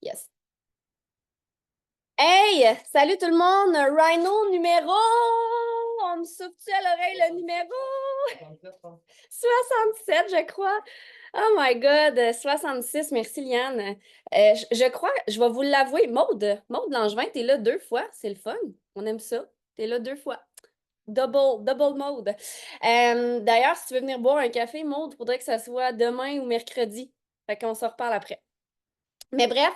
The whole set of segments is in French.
Yes. Hey, salut tout le monde! Rhino numéro! On me souffle-tu à l'oreille le numéro? 67, je crois. Oh my God, 66, merci Liane. Je crois, je vais vous l'avouer, Maude Langevin, t'es là 2 fois, c'est le fun. On aime ça. T'es là 2 fois. Double Maude. D'ailleurs, si tu veux venir boire un café, Maude, il faudrait que ça soit demain ou mercredi. Fait qu'on se reparle après. Mais bref,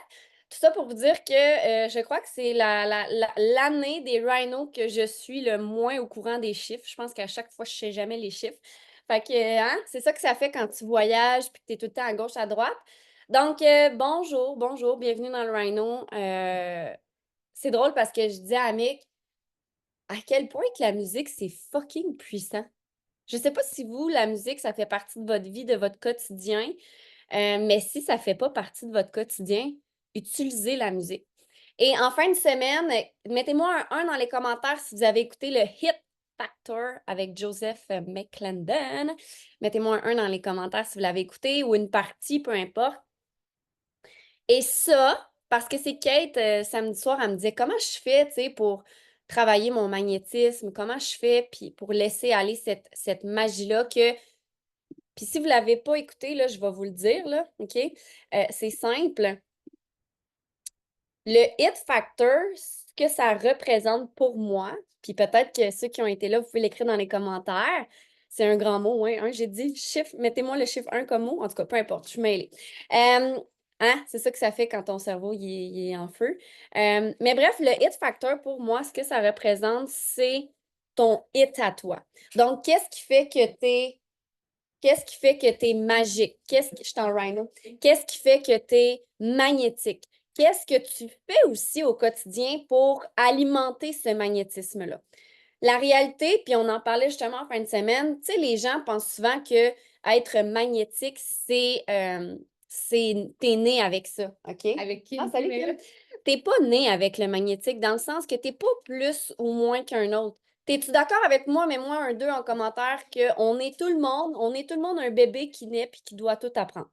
tout ça pour vous dire que je crois que c'est l'année des rhinos que je suis le moins au courant des chiffres. Je pense qu'à chaque fois, je ne sais jamais les chiffres. Fait que, hein, c'est ça que ça fait quand tu voyages puis que tu es tout le temps à gauche, à droite. Donc, bonjour, bienvenue dans le rhino. C'est drôle parce que je disais à Mick à quel point que la musique, c'est fucking puissant. Je sais pas si vous, la musique, ça fait partie de votre vie, de votre quotidien. Mais si ça ne fait pas partie de votre quotidien, utilisez la musique. Et en fin de semaine, mettez-moi un 1 dans les commentaires si vous avez écouté le Hit Factor avec Joseph McClendon. Mettez-moi un 1 dans les commentaires si vous l'avez écouté ou une partie, peu importe. Et ça, parce que c'est Kate, samedi soir, elle me disait comment je fais, tu sais, pour travailler mon magnétisme, comment je fais puis pour laisser aller cette magie-là que puis si vous ne l'avez pas écouté, là, je vais vous le dire, là, OK? C'est simple. Le hit factor, ce que ça représente pour moi, puis peut-être que ceux qui ont été là, vous pouvez l'écrire dans les commentaires. C'est un grand mot, hein? J'ai dit chiffre, mettez-moi le chiffre 1 comme mot. En tout cas, peu importe, je suis mêlée. Hein? C'est ça que ça fait quand ton cerveau il est en feu. Mais bref, le hit factor, pour moi, ce que ça représente, c'est ton hit à toi. Donc, qu'est-ce qui fait que tu es Qu'est-ce qui fait que tu es magique? Je suis en rhino. Qu'est-ce qui fait que tu es magnétique? Qu'est-ce que tu fais aussi au quotidien pour alimenter ce magnétisme-là? La réalité, puis on en parlait justement en fin de semaine, tu sais, les gens pensent souvent que être magnétique, t'es né avec ça, OK? Avec qui? Ah, salut, Kim. T'es pas né avec le magnétique dans le sens que t'es pas plus ou moins qu'un autre. T'es-tu d'accord avec moi? Mets-moi un 2 en commentaire qu'on est tout le monde, on est tout le monde un bébé qui naît puis qui doit tout apprendre.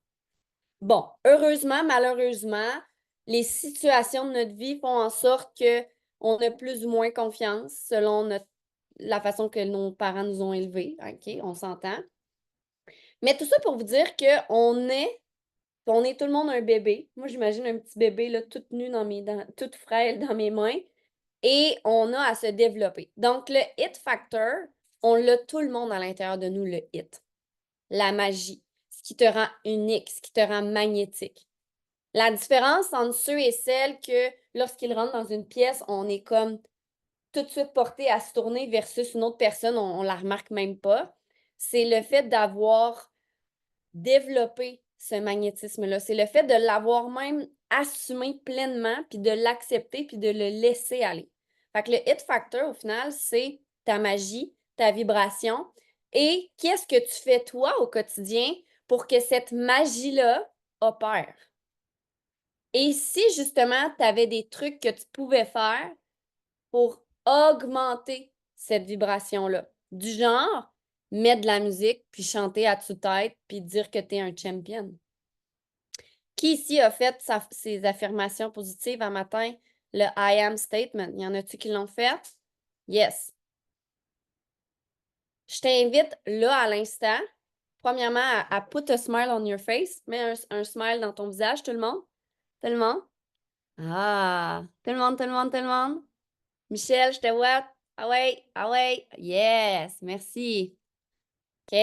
Bon, heureusement, malheureusement, les situations de notre vie font en sorte que on a plus ou moins confiance selon la façon que nos parents nous ont élevés. OK, on s'entend. Mais tout ça pour vous dire qu'on est tout le monde un bébé. Moi, j'imagine un petit bébé là, tout nu toute frêle dans mes mains. Et on a à se développer. Donc, le hit factor, on l'a tout le monde à l'intérieur de nous, le hit. La magie, ce qui te rend unique, ce qui te rend magnétique. La différence entre ceux et celles que lorsqu'ils rentrent dans une pièce, on est comme tout de suite porté à se tourner versus une autre personne, on ne la remarque même pas, c'est le fait d'avoir développé ce magnétisme-là. C'est le fait de l'avoir même assumé pleinement, puis de l'accepter, puis de le laisser aller. Fait que le hit factor, au final, c'est ta magie, ta vibration. Et qu'est-ce que tu fais toi au quotidien pour que cette magie-là opère? Et si justement, tu avais des trucs que tu pouvais faire pour augmenter cette vibration-là, du genre, mettre de la musique, puis chanter à tue-tête, puis dire que tu es un champion. Qui ici a fait ses affirmations positives un matin, le I am statement? Y en a-tu qui l'ont fait? Yes. Je t'invite là à l'instant, premièrement, à put a smile on your face. Mets un smile dans ton visage, tout le monde. Tout le monde. Ah, tout le monde, tout le monde, tout le monde. Michel, je te vois. Ah ouais, ah ouais. Yes, merci. OK.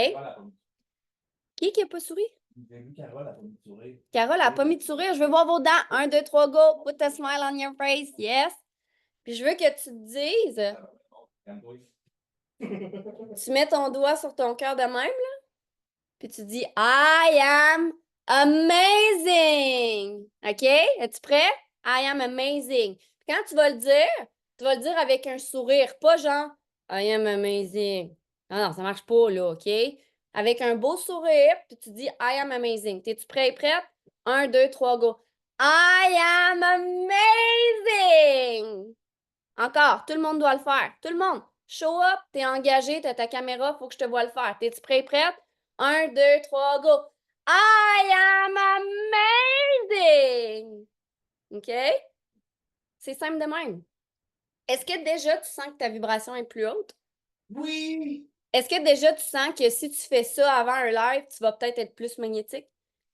Qui a pas souri? J'ai vu Carole a pas mis de sourire. Carole a pas mis de sourire. Je veux voir vos dents. 1, 2, 3, go. Put a smile on your face. Yes. Puis je veux que tu te dises, tu mets ton doigt sur ton cœur de même, là, puis tu dis I am amazing. OK? Es-tu prêt? I am amazing. Puis quand tu vas le dire avec un sourire, pas genre I am amazing. Non, non, ça marche pas, là, OK? Avec un beau sourire, puis tu dis I am amazing. T'es-tu prêt et prête? 1, 2, 3, go. I am amazing! Encore, tout le monde doit le faire. Tout le monde. Show up, t'es engagé, t'as ta caméra, faut que je te vois le faire. T'es-tu prêt et prête? 1, 2, 3, go. I am amazing! OK? C'est simple de même. Est-ce que déjà tu sens que ta vibration est plus haute? Oui! Est-ce que déjà tu sens que si tu fais ça avant un live, tu vas peut-être être plus magnétique?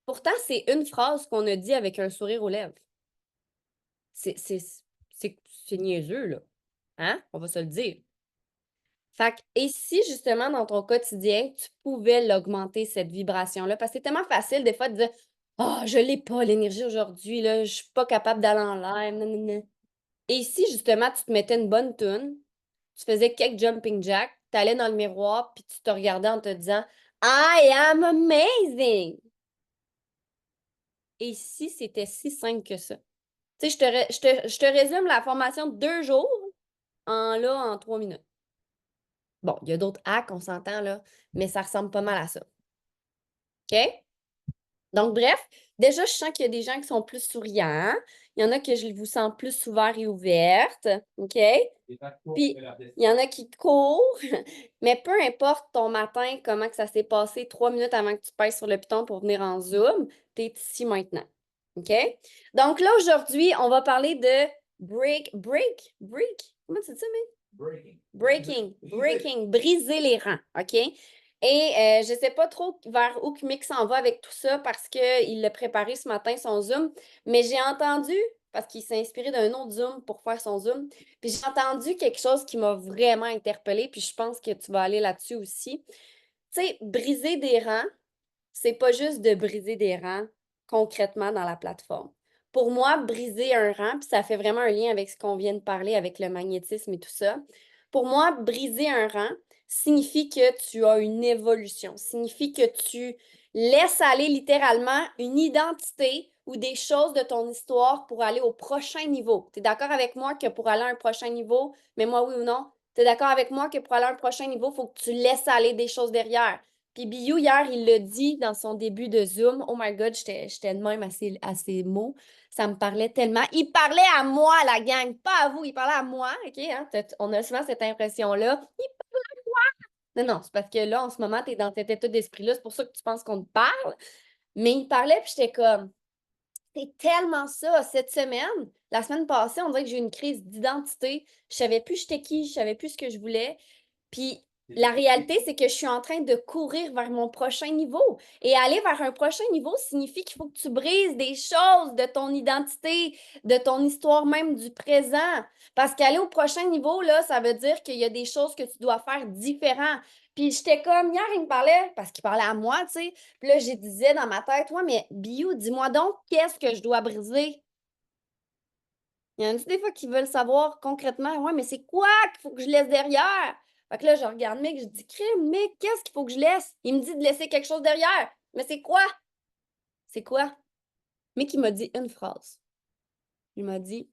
Pourtant, c'est une phrase qu'on a dit avec un sourire aux lèvres. C'est niaiseux, là. Hein? On va se le dire. Fait que, et si justement dans ton quotidien, tu pouvais l'augmenter, cette vibration-là, parce que c'est tellement facile des fois de dire ah, je l'ai pas l'énergie aujourd'hui, là, je suis pas capable d'aller en live, nanana. Et si justement tu te mettais une bonne tune, tu faisais quelques jumping jacks, tu allais dans le miroir, puis tu te regardais en te disant I am amazing! Et si c'était si simple que ça? Tu sais, je te résume la formation de 2 jours en 3 minutes. Bon, il y a d'autres hacks, on s'entend là, mais ça ressemble pas mal à ça. OK? Donc, bref, déjà, je sens qu'il y a des gens qui sont plus souriants. Il y en a que je vous sens plus ouverts et ouvertes. OK? Puis, il y en a qui courent. Mais peu importe ton matin, comment que ça s'est passé 3 minutes avant que tu pèses sur le piton pour venir en Zoom, tu es ici maintenant. OK? Donc là, aujourd'hui, on va parler de break. Comment tu dis ça, mais? Breaking, briser les rangs, OK? Et je ne sais pas trop vers où Mick s'en va avec tout ça parce qu'il l'a préparé ce matin, son Zoom, mais j'ai entendu, parce qu'il s'est inspiré d'un autre Zoom pour faire son Zoom, puis j'ai entendu quelque chose qui m'a vraiment interpellée, puis je pense que tu vas aller là-dessus aussi. Tu sais, briser des rangs, c'est pas juste de briser des rangs concrètement dans la plateforme. Pour moi, briser un rang, puis ça fait vraiment un lien avec ce qu'on vient de parler, avec le magnétisme et tout ça. Pour moi, briser un rang signifie que tu as une évolution, signifie que tu laisses aller littéralement une identité ou des choses de ton histoire pour aller au prochain niveau. Tu es d'accord avec moi que pour aller à un prochain niveau, mais moi oui ou non, tu es d'accord avec moi que pour aller à un prochain niveau, il faut que tu laisses aller des choses derrière. Puis Biou, hier, il l'a dit dans son début de Zoom. Oh my God, j'étais de même à ces mots. Ça me parlait tellement. Il parlait à moi, la gang, pas à vous. Il parlait à moi, OK? Hein? On a souvent cette impression-là. Il parle à moi! Non, non, c'est parce que là, en ce moment, tu es dans cet état d'esprit-là. C'est pour ça que tu penses qu'on te parle. Mais il parlait, puis j'étais comme, c'est tellement ça. Cette semaine, la semaine passée, on dirait que j'ai eu une crise d'identité. Je savais plus j'étais qui, je savais plus ce que je voulais. Puis la réalité, c'est que je suis en train de courir vers mon prochain niveau. Et aller vers un prochain niveau signifie qu'il faut que tu brises des choses de ton identité, de ton histoire même du présent. Parce qu'aller au prochain niveau, là, ça veut dire qu'il y a des choses que tu dois faire différents. Puis j'étais comme, hier, il me parlait, parce qu'il parlait à moi, tu sais. Puis là, je disais dans ma tête, ouais, mais Biou, dis-moi donc, qu'est-ce que je dois briser? Il y en a des fois qui veulent savoir concrètement, ouais, mais c'est quoi qu'il faut que je laisse derrière? Fait que là, je regarde Mick, je dis, crime, mais qu'est-ce qu'il faut que je laisse? Il me dit de laisser quelque chose derrière. Mais c'est quoi? C'est quoi? Mick, il m'a dit une phrase. Il m'a dit,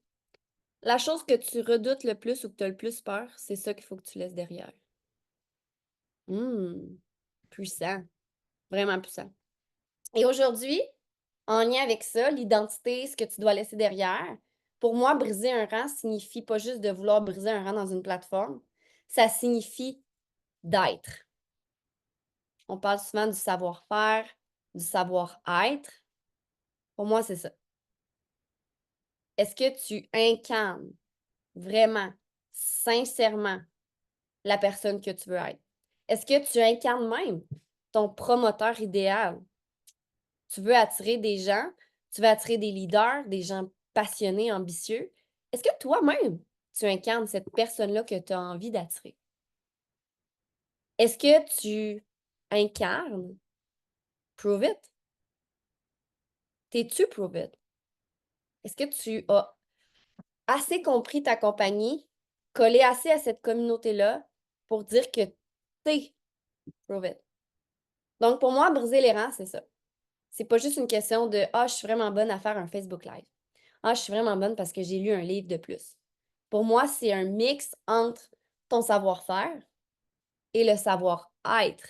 la chose que tu redoutes le plus ou que tu as le plus peur, c'est ça qu'il faut que tu laisses derrière. Puissant. Vraiment puissant. Et aujourd'hui, en lien avec ça, l'identité, ce que tu dois laisser derrière, pour moi, briser un rang signifie pas juste de vouloir briser un rang dans une plateforme, ça signifie d'être. On parle souvent du savoir-faire, du savoir-être. Pour moi, c'est ça. Est-ce que tu incarnes vraiment, sincèrement, la personne que tu veux être? Est-ce que tu incarnes même ton promoteur idéal? Tu veux attirer des gens, tu veux attirer des leaders, des gens passionnés, ambitieux. Est-ce que toi-même, tu incarnes cette personne-là que tu as envie d'attirer? Est-ce que tu incarnes Prove It? T'es-tu Prove It? Est-ce que tu as assez compris ta compagnie, collé assez à cette communauté-là pour dire que t'es Prove It? Donc, pour moi, briser les rangs, c'est ça. C'est pas juste une question de ah, je suis vraiment bonne à faire un Facebook Live. Ah, je suis vraiment bonne parce que j'ai lu un livre de plus. Pour moi, c'est un mix entre ton savoir-faire et le savoir-être.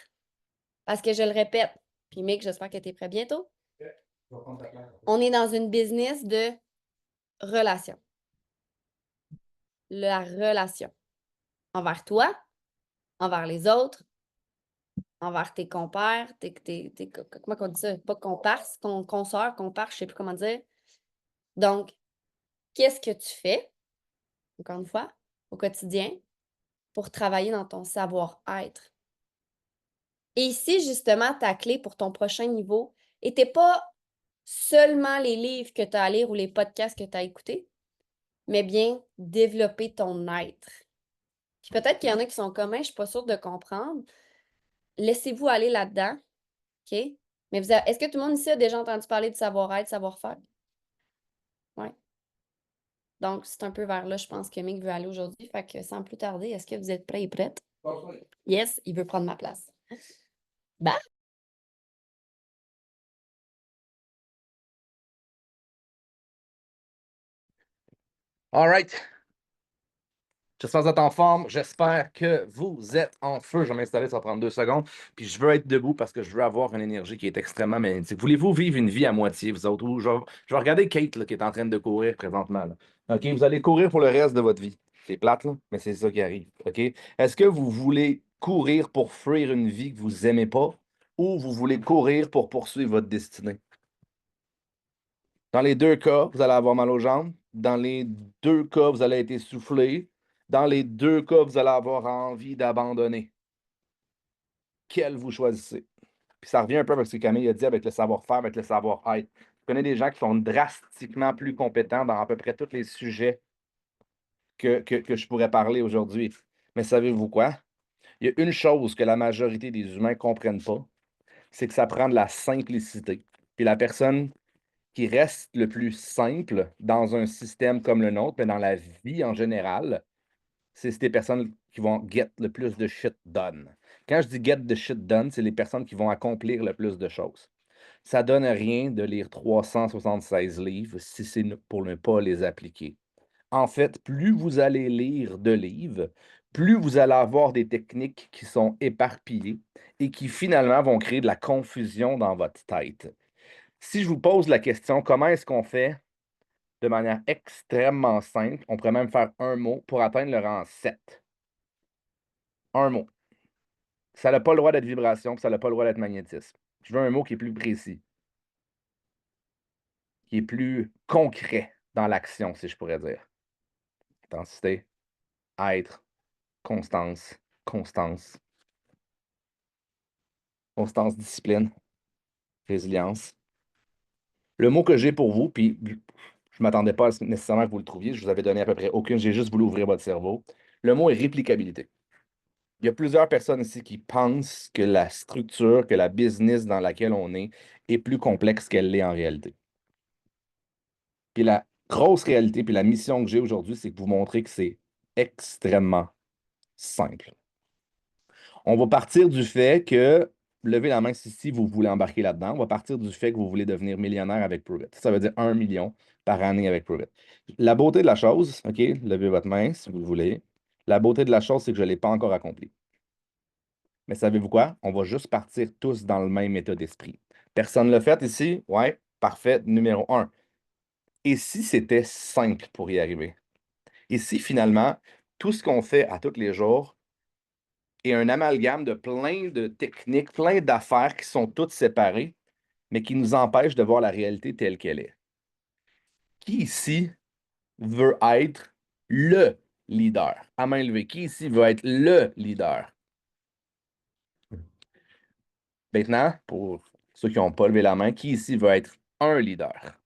Parce que je le répète, puis Mick, j'espère que tu es prêt bientôt. On est dans une business de relation. La relation. Envers toi, envers les autres, envers tes compères, comment on dit ça? Pas comparses, consoeurs, compères, je sais plus comment dire. Donc, qu'est-ce que tu fais, encore une fois, au quotidien, pour travailler dans ton savoir-être. Et ici, justement, ta clé pour ton prochain niveau n'était pas seulement les livres que tu as à lire ou les podcasts que tu as écoutés, mais bien développer ton être. Puis peut-être qu'il y en a qui sont comme, je ne suis pas sûre de comprendre. Laissez-vous aller là-dedans, OK? Mais est-ce que tout le monde ici a déjà entendu parler de savoir-être, savoir-faire? Oui. Donc, c'est un peu vers là, je pense, que Mick veut aller aujourd'hui. Fait que sans plus tarder, est-ce que vous êtes prêts et prêtes? Yes, il veut prendre ma place. Bah! All right. J'espère que vous êtes en forme. J'espère que vous êtes en feu. Je vais m'installer, ça va prendre 2 secondes. Puis je veux être debout parce que je veux avoir une énergie qui est extrêmement magnétique. Voulez-vous vivre une vie à moitié, vous autres? Ou je vais regarder Kate là, qui est en train de courir présentement, là. OK, vous allez courir pour le reste de votre vie. C'est plate, là, mais c'est ça qui arrive. OK? Est-ce que vous voulez courir pour fuir une vie que vous n'aimez pas ou vous voulez courir pour poursuivre votre destinée? Dans les deux cas, vous allez avoir mal aux jambes. Dans les deux cas, vous allez être essoufflé. Dans les deux cas, vous allez avoir envie d'abandonner. Quel vous choisissez? Puis ça revient un peu avec ce que Camille a dit avec le savoir-faire, avec le savoir-être. Je connais des gens qui sont drastiquement plus compétents dans à peu près tous les sujets que je pourrais parler aujourd'hui. Mais savez-vous quoi? Il y a une chose que la majorité des humains ne comprennent pas, c'est que ça prend de la simplicité. Puis la personne qui reste le plus simple dans un système comme le nôtre, mais dans la vie en général, c'est ces personnes qui vont get le plus de shit done. Quand je dis get the shit done, c'est les personnes qui vont accomplir le plus de choses. Ça donne rien de lire 376 livres si c'est pour ne pas les appliquer. En fait, plus vous allez lire de livres, plus vous allez avoir des techniques qui sont éparpillées et qui finalement vont créer de la confusion dans votre tête. Si je vous pose la question, comment est-ce qu'on fait de manière extrêmement simple, on pourrait même faire un mot pour atteindre le rang 7. Un mot. Ça n'a pas le droit d'être vibration, puis ça n'a pas le droit d'être magnétisme. Je veux un mot qui est plus précis, qui est plus concret dans l'action, si je pourrais dire. Intensité, être, constance, constance, constance, discipline, résilience. Le mot que j'ai pour vous, puis je ne m'attendais pas nécessairement que vous le trouviez, je vous avais donné à peu près aucune, j'ai juste voulu ouvrir votre cerveau. Le mot est réplicabilité. Il y a plusieurs personnes ici qui pensent que la structure, que la business dans laquelle on est plus complexe qu'elle l'est en réalité. Puis la grosse réalité, puis la mission que j'ai aujourd'hui, c'est que vous montrer que c'est extrêmement simple. On va partir du fait que, levez la main si vous voulez embarquer là-dedans, on va partir du fait que vous voulez devenir millionnaire avec Pruvit. Ça veut dire 1 million par année avec Pruvit. La beauté de la chose, OK, levez votre main si vous le voulez. La beauté de la chose, c'est que je ne l'ai pas encore accompli. Mais savez-vous quoi? On va juste partir tous dans le même état d'esprit. Personne ne l'a fait ici? Ouais, parfait, numéro 1. Et si c'était simple pour y arriver? Et si finalement, tout ce qu'on fait à tous les jours est un amalgame de plein de techniques, plein d'affaires qui sont toutes séparées, mais qui nous empêchent de voir la réalité telle qu'elle est? Qui ici veut être le leader? À main levée, qui ici veut être le leader? Maintenant, pour ceux qui n'ont pas levé la main, qui ici veut être un leader?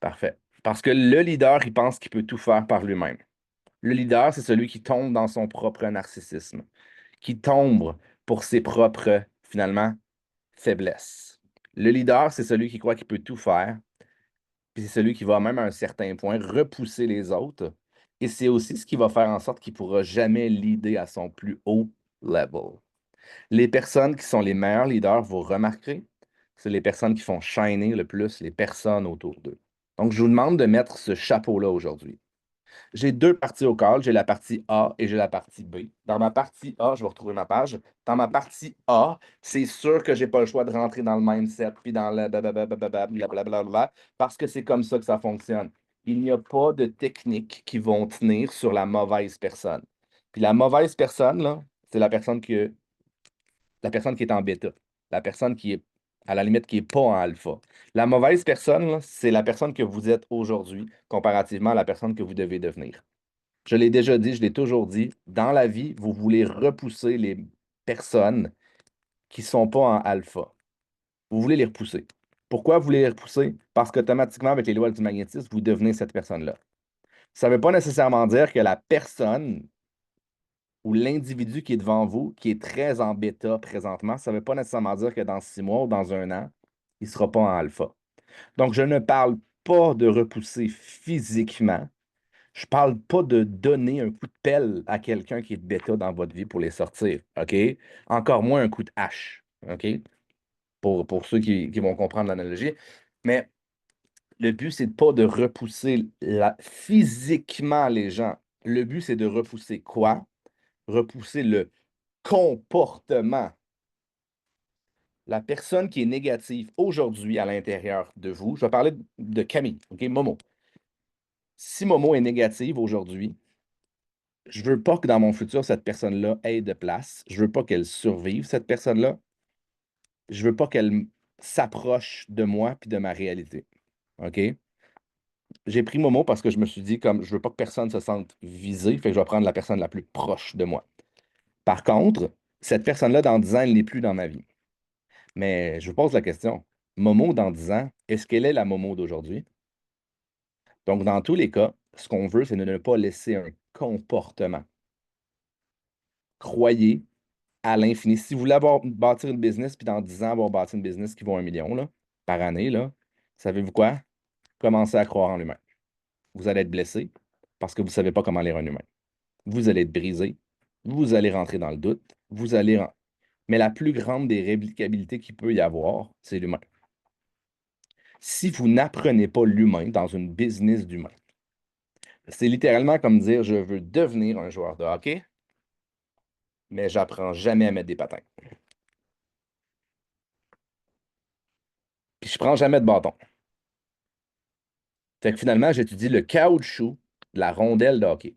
Parfait. Parce que le leader, il pense qu'il peut tout faire par lui-même. Le leader, c'est celui qui tombe dans son propre narcissisme, qui tombe pour ses propres, finalement, faiblesses. Le leader, c'est celui qui croit qu'il peut tout faire, puis c'est celui qui va même à un certain point repousser les autres. Et c'est aussi ce qui va faire en sorte qu'il ne pourra jamais leader à son plus haut level. Les personnes qui sont les meilleurs leaders, vous remarquerez, c'est les personnes qui font shiner le plus les personnes autour d'eux. Donc, je vous demande de mettre ce chapeau-là aujourd'hui. J'ai deux parties au call. J'ai la partie A et j'ai la partie B. Dans ma partie A, je vais retrouver ma page. Dans ma partie A, c'est sûr que je n'ai pas le choix de rentrer dans le mindset puis dans le blablabla parce que c'est comme ça que ça fonctionne. Il n'y a pas de techniques qui vont tenir sur la mauvaise personne. Puis la mauvaise personne, là, c'est la personne qui est en bêta. La personne qui est à la limite qui n'est pas en alpha. La mauvaise personne, là, c'est la personne que vous êtes aujourd'hui, comparativement à la personne que vous devez devenir. Je l'ai déjà dit, je l'ai toujours dit, dans la vie, vous voulez repousser les personnes qui ne sont pas en alpha. Vous voulez les repousser. Pourquoi vous voulez les repousser? Parce qu'automatiquement, avec les lois du magnétisme, vous devenez cette personne-là. Ça ne veut pas nécessairement dire que la personne ou l'individu qui est devant vous, qui est très en bêta présentement, ça ne veut pas nécessairement dire que dans 6 mois ou dans un an, il ne sera pas en alpha. Donc, je ne parle pas de repousser physiquement. Je ne parle pas de donner un coup de pelle à quelqu'un qui est de bêta dans votre vie pour les sortir. OK? Encore moins un coup de hache. OK? Pour ceux qui vont comprendre l'analogie. Mais le but, c'est pas de repousser physiquement les gens. Le but, c'est de repousser quoi? Repousser le comportement. La personne qui est négative aujourd'hui à l'intérieur de vous, je vais parler de Camille, OK? Momo. Si Momo est négative aujourd'hui, je veux pas que dans mon futur, cette personne-là ait de place. Je veux pas qu'elle survive, cette personne-là. Je veux pas qu'elle s'approche de moi puis de ma réalité. OK? J'ai pris Momo parce que je me suis dit, comme je veux pas que personne se sente visé, fait que je vais prendre la personne la plus proche de moi. Par contre, cette personne-là, dans 10 ans, elle n'est plus dans ma vie. Mais je vous pose la question, Momo, dans 10 ans, est-ce qu'elle est la Momo d'aujourd'hui? Donc, dans tous les cas, ce qu'on veut, c'est de ne pas laisser un comportement. Croyez à l'infini. Si vous voulez bâtir une business, puis dans 10 ans, avoir bâti une business qui vaut 1 million là, par année, là, savez-vous quoi? Commencez à croire en l'humain. Vous allez être blessé parce que vous ne savez pas comment lire un humain. Vous allez être brisé. Vous allez rentrer dans le doute. Mais la plus grande des réplicabilités qu'il peut y avoir, c'est l'humain. Si vous n'apprenez pas l'humain dans une business d'humain, c'est littéralement comme dire je veux devenir un joueur de hockey, mais j'apprends jamais à mettre des patins. Puis je prends jamais de bâton. Fait que finalement, j'étudie le caoutchouc de la rondelle de hockey.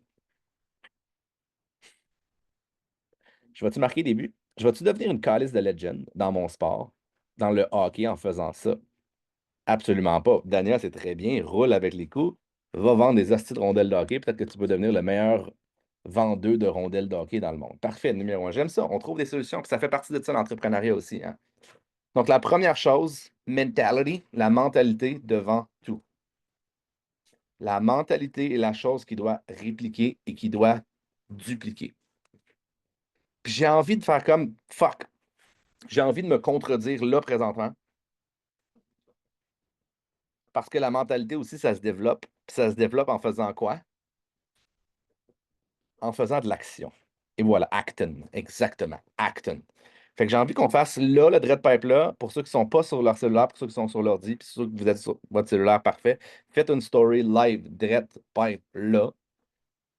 Je vais-tu marquer des buts? Je vais-tu devenir une calice de legend dans mon sport, dans le hockey en faisant ça? Absolument pas. Daniel, c'est très bien, roule avec les coups, va vendre des hosties de rondelles de hockey, peut-être que tu peux devenir le meilleur vendeur de rondelles de hockey dans le monde. Parfait, numéro un. J'aime ça. On trouve des solutions, puis ça fait partie de ça, l'entrepreneuriat aussi, hein. Donc, la première chose, mentality, la mentalité devant tout. La mentalité est la chose qui doit répliquer et qui doit dupliquer. Puis j'ai envie de faire comme fuck. J'ai envie de me contredire là présentement. Parce que la mentalité aussi, ça se développe. Puis ça se développe en faisant quoi? En faisant de l'action. Et voilà, acting. Exactement. Acting. Fait que j'ai envie qu'on fasse là, le dread pipe là, pour ceux qui ne sont pas sur leur cellulaire, pour ceux qui sont sur l'ordi, puis ceux que vous êtes sur votre cellulaire, parfait. Faites une story live dread pipe là,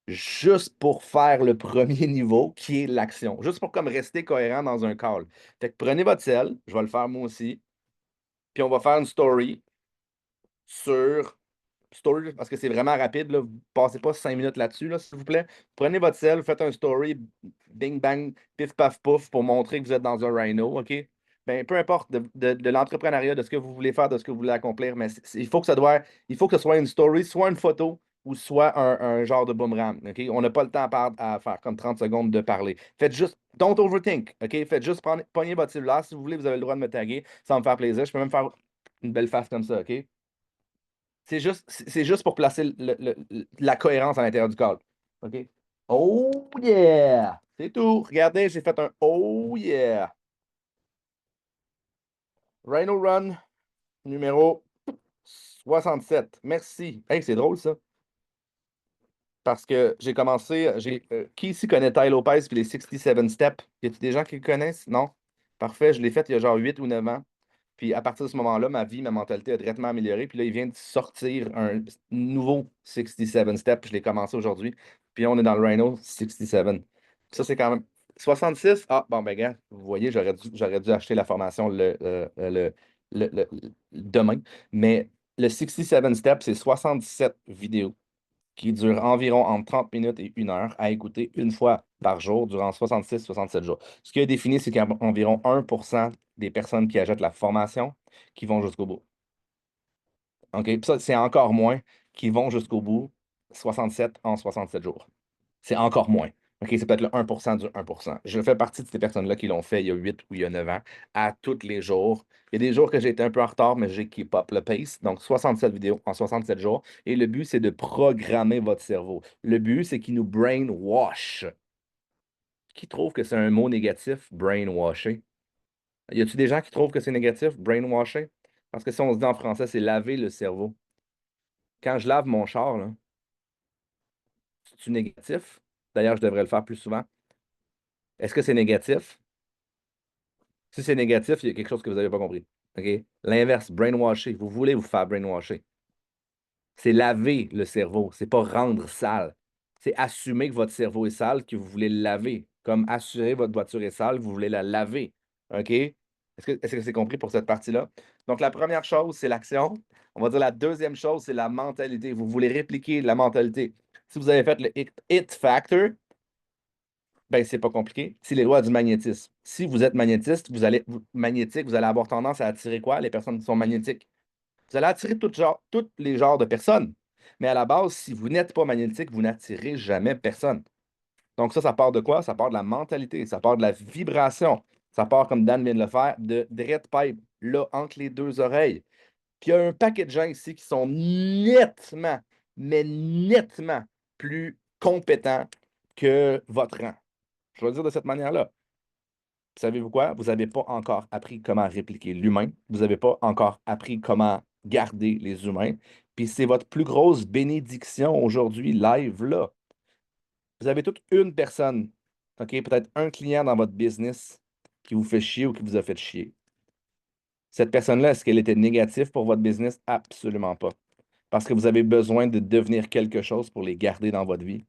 juste pour faire le premier niveau, qui est l'action. Juste pour comme rester cohérent dans un call. Fait que prenez votre sel, je vais le faire moi aussi, puis on va faire une story sur story, parce que c'est vraiment rapide, là. Vous passez pas 5 minutes là-dessus, là, s'il vous plaît. Prenez votre sel, faites un story, bing bang, pif paf pouf, pour montrer que vous êtes dans un rhino, OK? Ben, peu importe de l'entrepreneuriat, de ce que vous voulez faire, de ce que vous voulez accomplir, mais il faut que ce soit une story, soit une photo ou soit un genre de boomerang, OK? On n'a pas le temps à faire comme 30 secondes de parler. Faites juste, don't overthink, OK? Faites juste pogner votre cellulaire. Si vous voulez, vous avez le droit de me taguer. Ça va me faire plaisir. Je peux même faire une belle face comme ça, OK? C'est juste pour placer la cohérence à l'intérieur du call. OK? Oh yeah! C'est tout. Regardez, j'ai fait un oh yeah. Rhino Run numéro 67. Merci. Hey, c'est drôle ça. Parce que j'ai commencé. Qui ici connaît Ty Lopez et les 67 Steps? Y a-t-il des gens qui le connaissent? Non? Parfait, je l'ai fait il y a genre 8 ou 9 ans. Puis à partir de ce moment-là, ma vie, ma mentalité a directement amélioré. Puis là, il vient de sortir un nouveau 67 Step. Je l'ai commencé aujourd'hui. Puis on est dans le Rhino 67. Ça, c'est quand même 66. Ah, bon, ben, gars, vous voyez, j'aurais dû acheter la formation demain. Mais le 67 Step, c'est 77 vidéos qui dure environ entre 30 minutes et 1 heure à écouter une fois par jour durant 66-67 jours. Ce qui est défini, c'est qu'il y a environ 1% des personnes qui achètent la formation qui vont jusqu'au bout. OK? Puis ça, c'est encore moins qui vont jusqu'au bout 67 en 67 jours. C'est encore moins. OK, c'est peut-être le 1% du 1%. Je fais partie de ces personnes-là qui l'ont fait il y a 8 ou il y a 9 ans, à tous les jours. Il y a des jours que j'ai été un peu en retard, mais j'ai keep up le pace. Donc, 67 vidéos en 67 jours. Et le but, c'est de programmer votre cerveau. Le but, c'est qu'il nous brainwash. Qui trouve que c'est un mot négatif, brainwasher? Y a-t-il des gens qui trouvent que c'est négatif, brainwasher? Parce que si on se dit en français, c'est laver le cerveau. Quand je lave mon char, là, c'est-tu négatif? D'ailleurs, je devrais le faire plus souvent. Est-ce que c'est négatif? Si c'est négatif, il y a quelque chose que vous n'avez pas compris. OK? L'inverse, brainwasher. Vous voulez vous faire brainwasher. C'est laver le cerveau. C'est pas rendre sale. C'est assumer que votre cerveau est sale, que vous voulez le laver. Comme assurer que votre voiture est sale, vous voulez la laver. OK? Est-ce que c'est compris pour cette partie-là? Donc, la première chose, c'est l'action. On va dire la deuxième chose, c'est la mentalité. Vous voulez répliquer la mentalité. Si vous avez fait le hit factor, ben, c'est pas compliqué. C'est les lois du magnétisme. Si vous êtes magnétiste, magnétique, vous allez avoir tendance à attirer quoi? Les personnes qui sont magnétiques. Vous allez attirer tous les genres de personnes. Mais à la base, si vous n'êtes pas magnétique, vous n'attirez jamais personne. Donc ça part de quoi? Ça part de la mentalité, ça part de la vibration. Ça part, comme Dan vient de le faire, de dread pipe, là, entre les deux oreilles. Puis il y a un paquet de gens ici qui sont nettement, mais nettement plus compétents que votre rang. Je vais le dire de cette manière-là. Savez-vous quoi? Vous n'avez pas encore appris comment répliquer l'humain. Vous n'avez pas encore appris comment garder les humains. Puis c'est votre plus grosse bénédiction aujourd'hui, live, là. Vous avez toute une personne, OK? Peut-être un client dans votre business qui vous fait chier ou qui vous a fait chier. Cette personne-là, est-ce qu'elle était négative pour votre business? Absolument pas. Parce que vous avez besoin de devenir quelque chose pour les garder dans votre vie.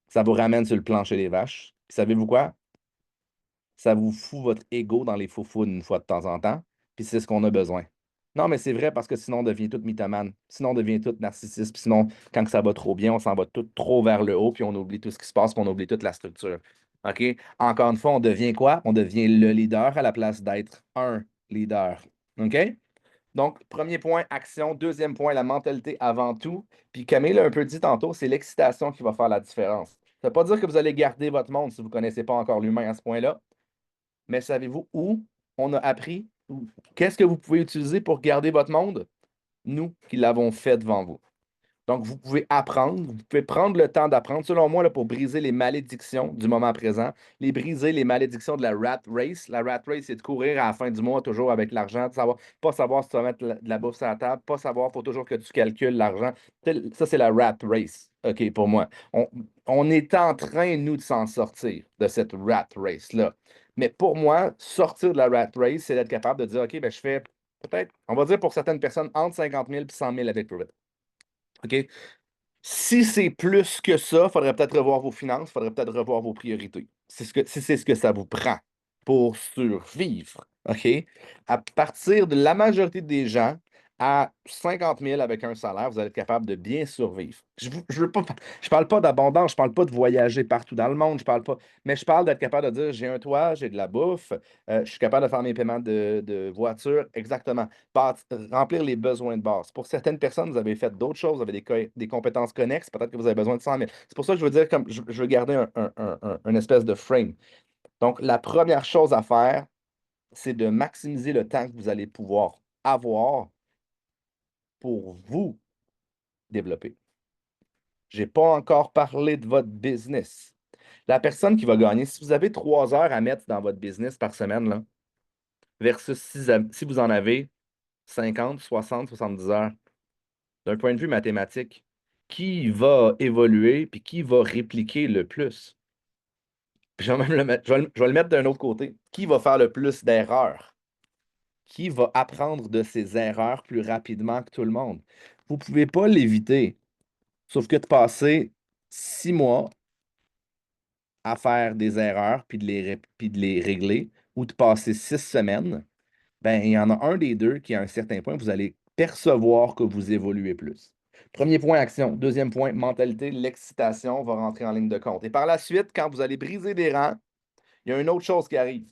Ça vous ramène sur le plancher des vaches. Puis savez-vous quoi? Ça vous fout votre ego dans les faux une fois de temps en temps, puis c'est ce qu'on a besoin. Non, mais c'est vrai parce que sinon on devient tout mythomane, sinon on devient tout narcissiste, puis sinon, quand ça va trop bien, on s'en va tout trop vers le haut, puis on oublie tout ce qui se passe, puis on oublie toute la structure. OK? Encore une fois, on devient quoi? On devient le leader à la place d'être un leader. OK? Donc, premier point, action. Deuxième point, la mentalité avant tout. Puis Camille l'a un peu dit tantôt, c'est l'excitation qui va faire la différence. Ça ne veut pas dire que vous allez garder votre monde si vous ne connaissez pas encore l'humain à ce point-là. Mais savez-vous où on a appris? Qu'est-ce que vous pouvez utiliser pour garder votre monde? Nous qui l'avons fait devant vous. Donc, vous pouvez apprendre, vous pouvez prendre le temps d'apprendre, selon moi, là, pour briser les malédictions du moment présent, briser les malédictions de la rat race. La rat race, c'est de courir à la fin du mois toujours avec l'argent, de savoir, pas savoir si tu vas mettre de la bouffe sur la table, pas savoir, il faut toujours que tu calcules l'argent. Ça, c'est la rat race, OK, pour moi. On est en train, nous, de s'en sortir de cette rat race-là. Mais pour moi, sortir de la rat race, c'est d'être capable de dire, OK, ben, je fais peut-être, on va dire pour certaines personnes, entre 50 000 et 100 000 avec Pivot. OK? Si c'est plus que ça, il faudrait peut-être revoir vos finances, il faudrait peut-être revoir vos priorités. Si c'est ce que ça vous prend pour survivre. OK? À partir de la majorité des gens, à 50 000 avec un salaire, vous allez être capable de bien survivre. Je parle pas d'abondance, je parle pas de voyager partout dans le monde, je parle pas, mais je parle d'être capable de dire j'ai un toit, j'ai de la bouffe, je suis capable de faire mes paiements de voiture, exactement. Remplir les besoins de base. Pour certaines personnes, vous avez fait d'autres choses, vous avez des compétences connexes, peut-être que vous avez besoin de 100 000. C'est pour ça que je veux dire, comme je veux garder un espèce de frame. Donc, la première chose à faire, c'est de maximiser le temps que vous allez pouvoir avoir pour vous développer. Je n'ai pas encore parlé de votre business. La personne qui va gagner, si vous avez 3 heures à mettre dans votre business par semaine, là, versus si vous en avez 50, 60, 70 heures, d'un point de vue mathématique, qui va évoluer puis qui va répliquer le plus? Puis je vais même le mettre, je vais le mettre d'un autre côté. Qui va faire le plus d'erreurs? Qui va apprendre de ses erreurs plus rapidement que tout le monde? Vous ne pouvez pas l'éviter. Sauf que de passer 6 mois à faire des erreurs puis de les régler, ou de passer 6 semaines, ben, il y en a un des deux qui, à un certain point, vous allez percevoir que vous évoluez plus. Premier point, action. Deuxième point, mentalité, l'excitation va rentrer en ligne de compte. Et par la suite, quand vous allez briser des rangs, il y a une autre chose qui arrive.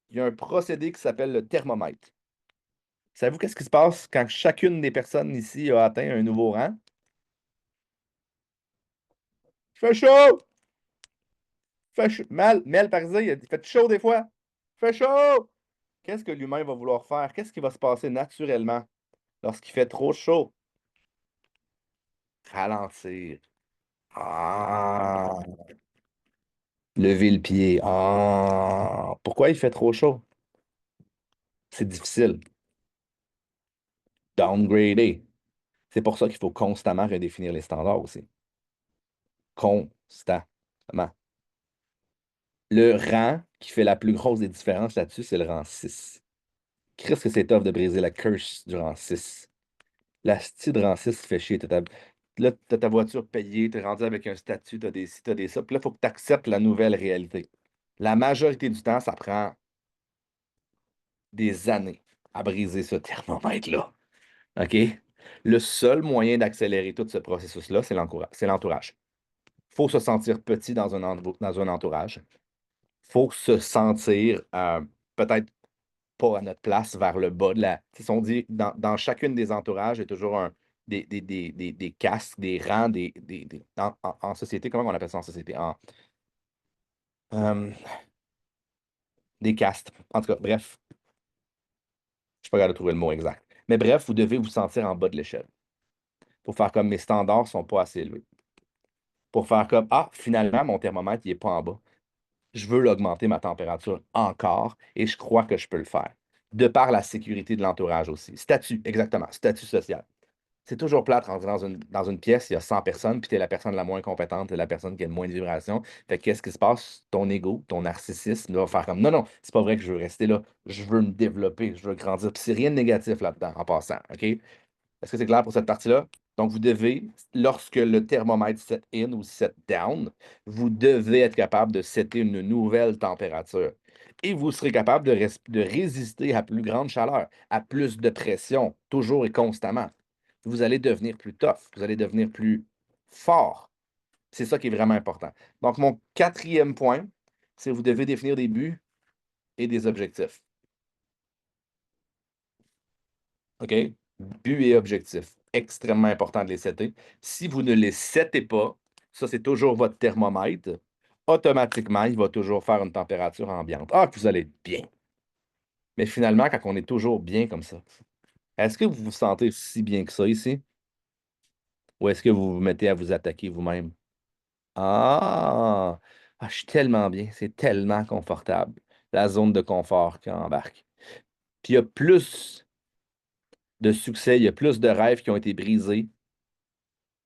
Il y a un procédé qui s'appelle le thermomètre. Savez-vous qu'est-ce qui se passe quand chacune des personnes ici a atteint un nouveau rang? Il fait chaud! Fait chaud. Mel Parisien, il fait chaud des fois. Il fait chaud! Qu'est-ce que l'humain va vouloir faire? Qu'est-ce qui va se passer naturellement lorsqu'il fait trop chaud? Ralentir. Ah! Lever le pied. Ah! Pourquoi il fait trop chaud? C'est difficile. Downgrader. C'est pour ça qu'il faut constamment redéfinir les standards aussi. Constamment. Le rang qui fait la plus grosse des différences là-dessus, c'est le rang 6. Qu'est-ce que c'est tough de briser la curse du rang 6? La style de rang 6 fait chier. Là, t'as ta voiture payée, t'es rendu avec un statut, t'as des ci, t'as des ça. Puis là, il faut que tu acceptes la nouvelle réalité. La majorité du temps, ça prend des années à briser ce thermomètre-là. OK? Le seul moyen d'accélérer tout ce processus-là, c'est l'entourage. Il faut se sentir petit dans un entourage. Il faut se sentir peut-être pas à notre place vers le bas de la. Si on dit dans chacune des entourages, il y a toujours des castes, des rangs, en société, comment on appelle ça en société? Euh, des castes. En tout cas, bref, je ne suis pas capable de trouver le mot exact. Mais bref, vous devez vous sentir en bas de l'échelle. Pour faire comme mes standards ne sont pas assez élevés. Pour faire comme ah, finalement, mon thermomètre, il n'est pas en bas. Je veux l'augmenter ma température encore et je crois que je peux le faire. De par la sécurité de l'entourage aussi. Statut, exactement. Statut social. C'est toujours plate de rentrer dans une pièce, il y a 100 personnes, puis tu es la personne la moins compétente, tu es la personne qui a le moins de vibrations. Fait que qu'est-ce qui se passe? Ton ego, ton narcissisme va faire comme non, non, c'est pas vrai que je veux rester là. Je veux me développer, je veux grandir. Puis c'est rien de négatif là-dedans, en passant. OK? Est-ce que c'est clair pour cette partie-là? Donc, vous devez, lorsque le thermomètre set in ou set down, vous devez être capable de setter une nouvelle température. Et vous serez capable de résister à plus grande chaleur, à plus de pression, toujours et constamment. Vous allez devenir plus tough, vous allez devenir plus fort. C'est ça qui est vraiment important. Donc, mon quatrième point, c'est que vous devez définir des buts et des objectifs. OK? But et objectif. Extrêmement important de les setter. Si vous ne les settez pas, ça, c'est toujours votre thermomètre. Automatiquement, il va toujours faire une température ambiante. Ah, que vous allez être bien. Mais finalement, quand on est toujours bien comme ça, est-ce que vous vous sentez si bien que ça ici? Ou est-ce que vous vous mettez à vous attaquer vous-même? Ah! Ah, je suis tellement bien. C'est tellement confortable. La zone de confort qui embarque. Puis il y a plus de succès, il y a plus de rêves qui ont été brisés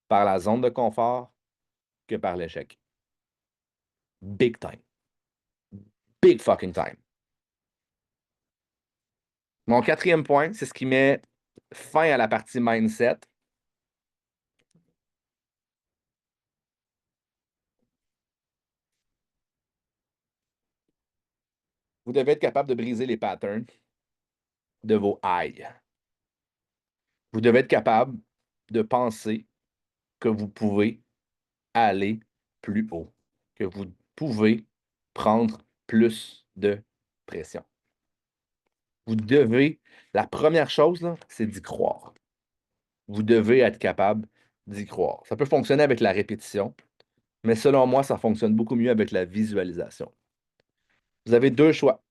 par la zone de confort que par l'échec. Big time. Big fucking time. Mon quatrième point, c'est ce qui met fin à la partie mindset. Vous devez être capable de briser les patterns de vos highs. Vous devez être capable de penser que vous pouvez aller plus haut, que vous pouvez prendre plus de pression. Vous devez, la première chose, là, c'est d'y croire. Vous devez être capable d'y croire. Ça peut fonctionner avec la répétition, mais selon moi, ça fonctionne beaucoup mieux avec la visualisation. Vous avez deux choix.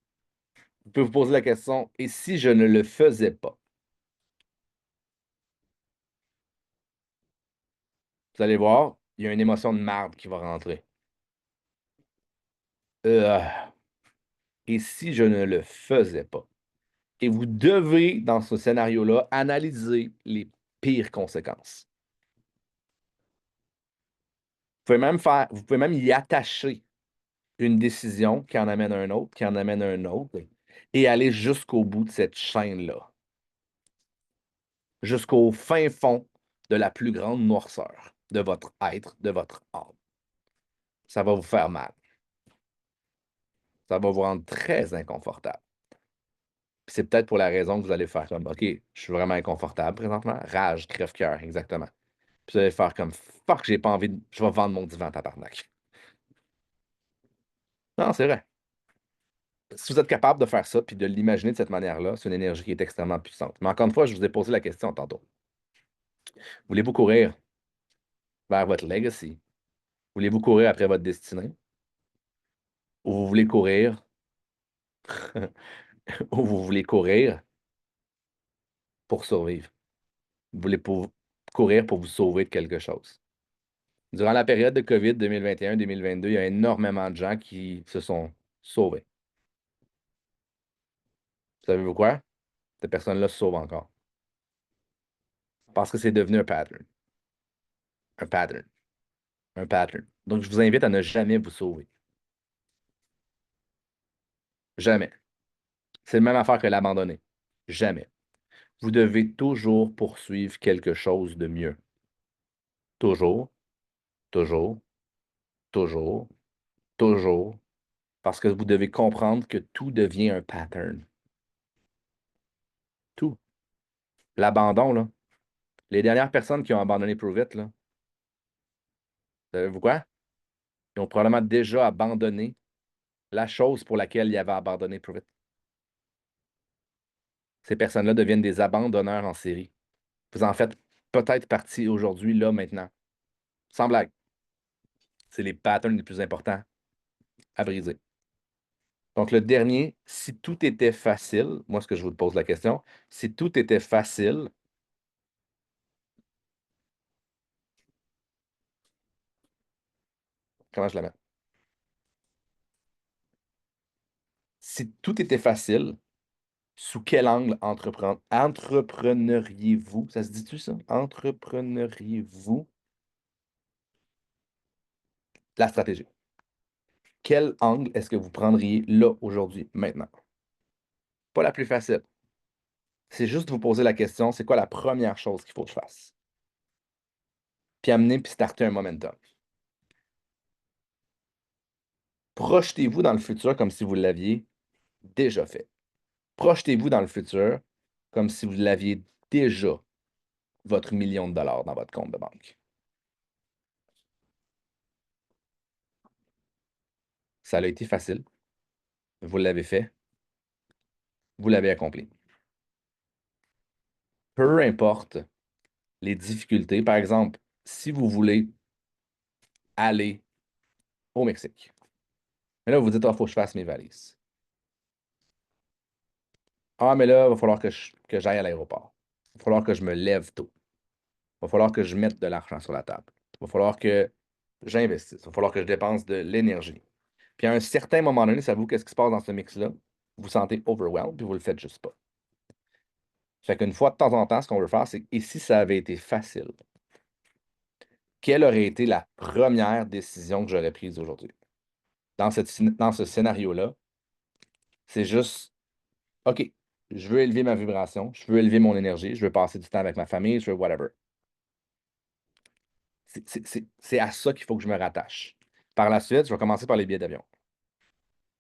Vous pouvez vous poser la question, et si je ne le faisais pas? Vous allez voir, il y a une émotion de marde qui va rentrer. Euh, et si je ne le faisais pas? Et vous devez, dans ce scénario-là, analyser les pires conséquences. Vous pouvez même y attacher une décision qui en amène un autre, qui en amène un autre, et aller jusqu'au bout de cette chaîne-là, jusqu'au fin fond de la plus grande noirceur de votre être, de votre âme. Ça va vous faire mal. Ça va vous rendre très inconfortable. Puis c'est peut-être pour la raison que vous allez faire comme, OK, je suis vraiment inconfortable présentement. Rage, crève-cœur, exactement. Puis vous allez faire comme fuck, j'ai pas envie de. Je vais vendre mon divan, tabarnak. Non, c'est vrai. Si vous êtes capable de faire ça puis de l'imaginer de cette manière-là, c'est une énergie qui est extrêmement puissante. Mais encore une fois, je vous ai posé la question tantôt. Voulez-vous courir vers votre legacy? Voulez-vous courir après votre destinée? Ou vous voulez courir ou vous voulez courir pour survivre? Vous voulez courir pour vous sauver de quelque chose? Durant la période de COVID 2021-2022, il y a énormément de gens qui se sont sauvés. Savez-vous quoi? Cette personne-là se sauve encore. Parce que c'est devenu un pattern. Un pattern. Un pattern. Donc, je vous invite à ne jamais vous sauver. Jamais. C'est la même affaire que l'abandonner. Jamais. Vous devez toujours poursuivre quelque chose de mieux. Toujours, toujours, toujours, toujours. Parce que vous devez comprendre que tout devient un pattern. Tout. L'abandon, là. Les dernières personnes qui ont abandonné Prove It, là, savez-vous quoi? Ils ont probablement déjà abandonné la chose pour laquelle ils avaient abandonné Prove It. Ces personnes-là deviennent des abandonneurs en série. Vous en faites peut-être partie aujourd'hui, là, maintenant. Sans blague. C'est les patterns les plus importants à briser. Donc, le dernier, si tout était facile, moi, ce que je vous pose la question, si tout était facile, comment je la mets? Si tout était facile, sous quel angle entrepreneuriez-vous? Ça se dit-tu, ça? Entrepreneuriez-vous la stratégie? Quel angle est-ce que vous prendriez là, aujourd'hui, maintenant? Pas la plus facile. C'est juste vous poser la question, c'est quoi la première chose qu'il faut que je fasse? Puis amener puis starter un momentum. Projetez-vous dans le futur comme si vous l'aviez déjà fait. Projetez-vous dans le futur comme si vous l'aviez déjà votre million de dollars dans votre compte de banque. Ça a été facile. Vous l'avez fait. Vous l'avez accompli. Peu importe les difficultés. Par exemple, si vous voulez aller au Mexique, mais là, vous dites, il faut que je fasse mes valises. Ah, mais là, il va falloir que j'aille à l'aéroport. Il va falloir que je me lève tôt. Il va falloir que je mette de l'argent sur la table. Il va falloir que j'investisse. Il va falloir que je dépense de l'énergie. Puis à un certain moment donné, savez-vous qu'est-ce qui se passe dans ce mix-là? Vous vous sentez overwhelmed, puis vous le faites juste pas. Fait qu'une fois de temps en temps, ce qu'on veut faire, c'est et si ça avait été facile, quelle aurait été la première décision que j'aurais prise aujourd'hui? Dans ce scénario-là, c'est juste, OK, je veux élever ma vibration, je veux élever mon énergie, je veux passer du temps avec ma famille, je veux whatever. C'est à ça qu'il faut que je me rattache. Par la suite, je vais commencer par les billets d'avion.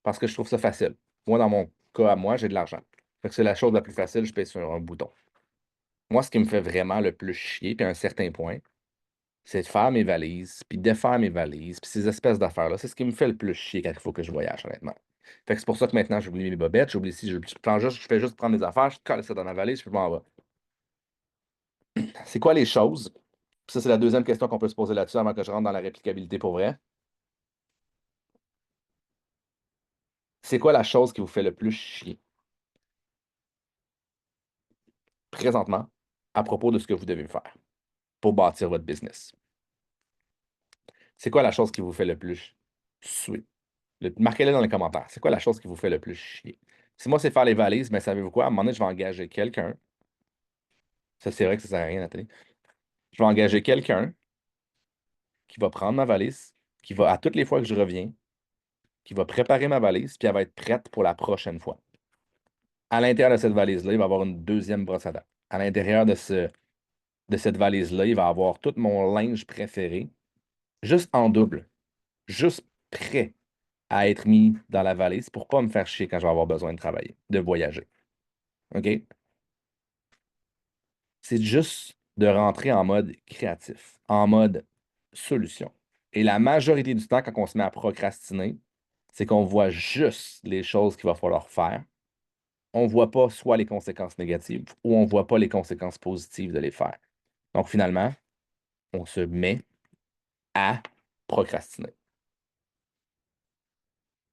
Parce que je trouve ça facile. Moi, dans mon cas à moi, j'ai de l'argent. Fait que c'est la chose la plus facile, je paye sur un bouton. Moi, ce qui me fait vraiment le plus chier, puis à un certain point, c'est de faire mes valises, puis défaire mes valises, puis ces espèces d'affaires-là. C'est ce qui me fait le plus chier quand il faut que je voyage, honnêtement. Fait que c'est pour ça que maintenant, j'oublie mes bobettes, j'oublie si je fais juste prendre mes affaires, je colle ça dans ma valise, puis je m'en vais. C'est quoi les choses? Puis ça, c'est la deuxième question qu'on peut se poser là-dessus avant que je rentre dans la réplicabilité pour vrai. C'est quoi la chose qui vous fait le plus chier présentement à propos de ce que vous devez faire pour bâtir votre business? C'est quoi la chose qui vous fait le plus suer? Marquez-le dans les commentaires. C'est quoi la chose qui vous fait le plus chier? Si moi, c'est faire les valises, mais savez-vous quoi? À un moment donné, je vais engager quelqu'un. Ça, c'est vrai que ça sert à rien, Nathalie. Je vais engager quelqu'un qui va prendre ma valise, qui va, à toutes les fois que je reviens, qui va préparer ma valise, puis elle va être prête pour la prochaine fois. À l'intérieur de cette valise-là, il va y avoir une deuxième brosse à dents. À l'intérieur de cette valise-là, il va y avoir tout mon linge préféré, juste en double, juste prêt à être mis dans la valise pour ne pas me faire chier quand je vais avoir besoin de travailler, de voyager. OK? C'est juste de rentrer en mode créatif, en mode solution. Et la majorité du temps, quand on se met à procrastiner, c'est qu'on voit juste les choses qu'il va falloir faire. On ne voit pas soit les conséquences négatives ou on ne voit pas les conséquences positives de les faire. Donc finalement, on se met à procrastiner.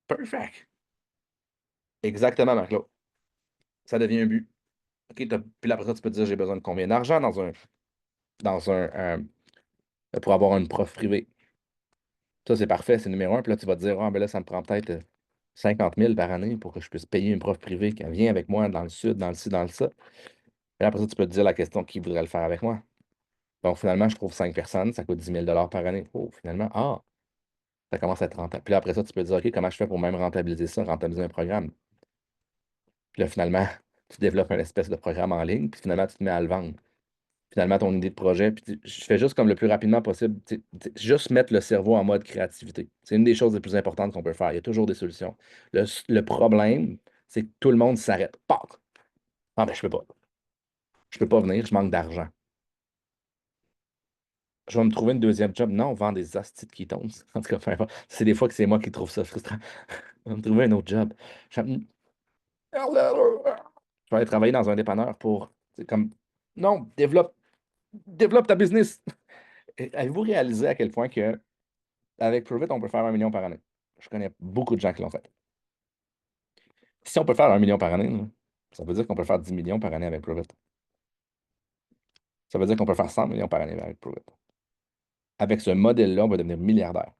Perfect. Exactement, Marc-Claude. Ça devient un but. OK, puis après ça, tu peux te dire, j'ai besoin de combien d'argent pour avoir une prof privée. Ça, c'est parfait, c'est numéro un. Puis là, tu vas te dire, ah, ben là, ça me prend peut-être 50 000 par année pour que je puisse payer une prof privée qui vient avec moi dans le sud, dans le ci, dans le ça. Et après ça, tu peux te dire la question, qui voudrait le faire avec moi? Donc, finalement, je trouve 5 personnes, ça coûte 10 000 par année. Oh, finalement, ça commence à être rentable. Puis là, après ça, tu peux te dire, OK, comment je fais pour même rentabiliser ça, rentabiliser un programme? Puis là, finalement, tu développes un espèce de programme en ligne, puis finalement, tu te mets à le vendre. Finalement, ton idée de projet, puis je fais juste comme le plus rapidement possible, juste mettre le cerveau en mode créativité. C'est une des choses les plus importantes qu'on peut faire. Il y a toujours des solutions. Le problème, c'est que tout le monde s'arrête. Pac! Ah ben, je peux pas. Je peux pas venir, je manque d'argent. Je vais me trouver une deuxième job. Non, on vend des astis de ketones. En tout cas, peu importe. C'est des fois que c'est moi qui trouve ça frustrant. Je vais me trouver un autre job. Je je vais aller travailler dans un dépanneur pour. C'est comme. Non, développe ta business. Avez-vous réalisé à quel point que avec Pruvit, on peut faire 1 million par année? Je connais beaucoup de gens qui l'ont fait. Si on peut faire 1 million par année, là, ça veut dire qu'on peut faire 10 millions par année avec Pruvit. Ça veut dire qu'on peut faire 100 millions par année avec Pruvit. Avec ce modèle-là, on va devenir milliardaire,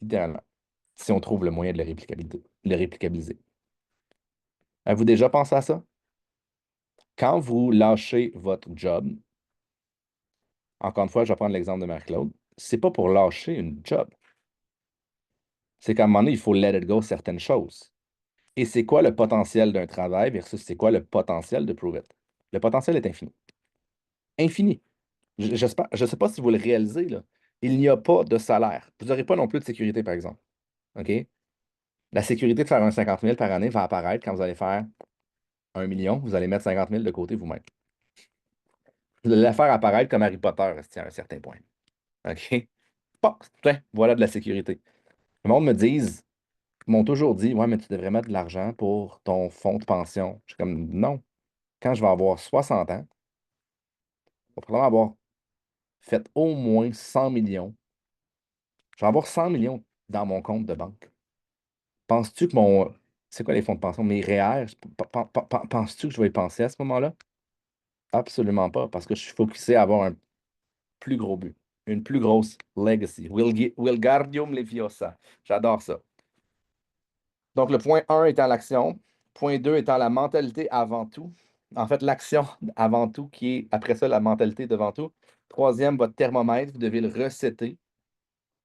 littéralement, si on trouve le moyen de le réplicabiliser. Avez-vous déjà pensé à ça? Quand vous lâchez votre job, encore une fois, je vais prendre l'exemple de Marie-Claude, c'est pas pour lâcher une job. C'est qu'à un moment donné, il faut let it go certaines choses. Et c'est quoi le potentiel d'un travail versus c'est quoi le potentiel de Prove It? Le potentiel est infini. Infini. J'espère, je ne sais pas si vous le réalisez, là. Il n'y a pas de salaire. Vous n'aurez pas non plus de sécurité, par exemple. OK? La sécurité de faire un 50 000 par année va apparaître quand vous allez faire 1 million. Vous allez mettre 50 000 de côté vous-même. Vous allez la faire apparaître comme Harry Potter à un certain point. OK? Bon, tiens, voilà de la sécurité. Le monde m'ont toujours dit, ouais, mais tu devrais mettre de l'argent pour ton fonds de pension. Je suis comme, non. Quand je vais avoir 60 ans, il va probablement avoir fait au moins 100 millions. Je vais avoir 100 millions dans mon compte de banque. Penses-tu que mon. C'est quoi les fonds de pension? Mes REER, penses-tu que je vais y penser à ce moment-là? Absolument pas, parce que je suis focusé à avoir un plus gros but, une plus grosse legacy. Wilgardium Leviosa. J'adore ça. Donc, le point 1 étant l'action. Point 2 étant la mentalité avant tout. En fait, l'action avant tout, qui est après ça la mentalité devant tout. Troisième, votre thermomètre, vous devez le resetter.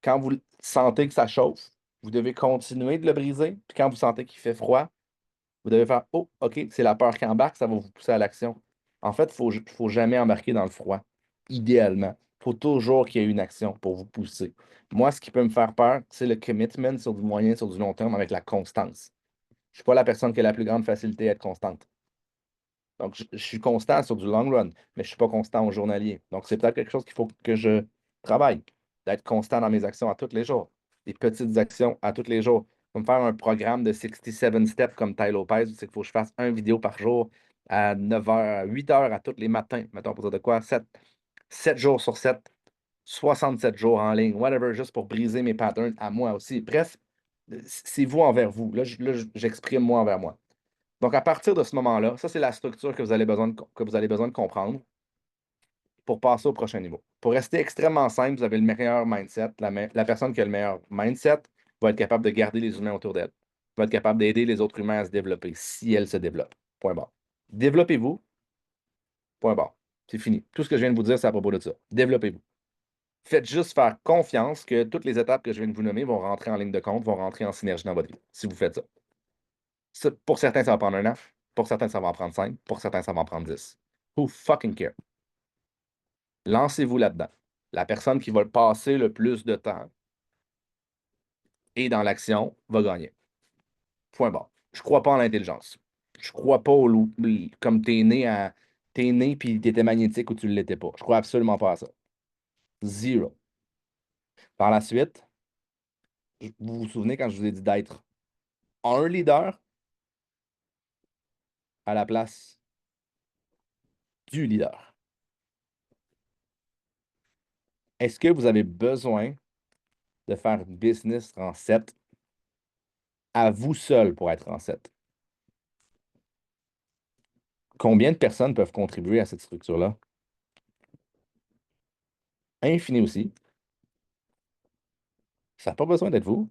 Quand vous sentez que ça chauffe, vous devez continuer de le briser. Puis quand vous sentez qu'il fait froid, vous devez faire oh, OK, c'est la peur qui embarque, ça va vous pousser à l'action. En fait, il faut jamais embarquer dans le froid, idéalement. Il faut toujours qu'il y ait une action pour vous pousser. Moi, ce qui peut me faire peur, c'est le commitment sur du moyen, sur du long terme avec la constance. Je ne suis pas la personne qui a la plus grande facilité à être constante. Donc, je suis constant sur du long run, mais je ne suis pas constant au journalier. Donc, c'est peut-être quelque chose qu'il faut que je travaille, d'être constant dans mes actions à tous les jours. Des petites actions à tous les jours. Comme faire un programme de 67 steps comme Ty Lopez, c'est qu'il faut que je fasse une vidéo par jour à 9 heures, à 8 heures à tous les matins. Mettons pour dire de quoi? 7 jours sur 7, 67 jours en ligne, whatever, juste pour briser mes patterns à moi aussi. Bref, c'est vous envers vous. Là, j'exprime moi envers moi. Donc, à partir de ce moment-là, ça, c'est la structure que vous allez besoin de comprendre pour passer au prochain niveau. Pour rester extrêmement simple, vous avez le meilleur mindset. La personne qui a le meilleur mindset va être capable de garder les humains autour d'elle, va être capable d'aider les autres humains à se développer si elle se développe. Point barre. Développez-vous. Point barre. C'est fini. Tout ce que je viens de vous dire, c'est à propos de ça. Développez-vous. Faites juste faire confiance que toutes les étapes que je viens de vous nommer vont rentrer en ligne de compte, vont rentrer en synergie dans votre vie, si vous faites ça. Pour certains, ça va prendre 1 an. Pour certains, ça va en prendre 5. Pour certains, ça va en prendre 10. Who fucking care? Lancez-vous là-dedans. La personne qui va passer le plus de temps et dans l'action va gagner. Point barre. Je ne crois pas en l'intelligence. Je ne crois pas comme tu es né à t'es né puis t'étais magnétique ou tu ne l'étais pas. Je crois absolument pas à ça. Zero. Par la suite, vous vous souvenez quand je vous ai dit d'être un leader à la place du leader. Est-ce que vous avez besoin de faire une business en 7 à vous seul pour être en 7? Combien de personnes peuvent contribuer à cette structure-là? Infini aussi. Ça n'a pas besoin d'être vous.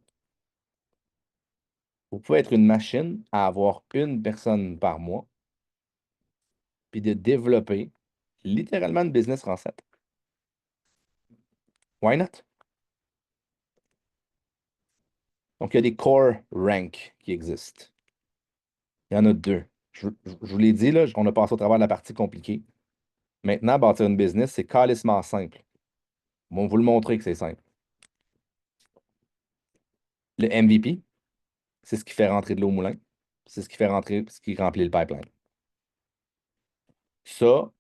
Vous pouvez être une machine à avoir une personne par mois, puis de développer littéralement une business en 7. Why not? Donc, il y a des core ranks qui existent. Il y en a deux. Je vous l'ai dit, là, on a passé au travers de la partie compliquée. Maintenant, bâtir une business, c'est calissement simple. Bon, vous le montrer que c'est simple. Le MVP, c'est ce qui fait rentrer de l'eau au moulin. C'est ce qui fait rentrer, ce qui remplit le pipeline. Ça,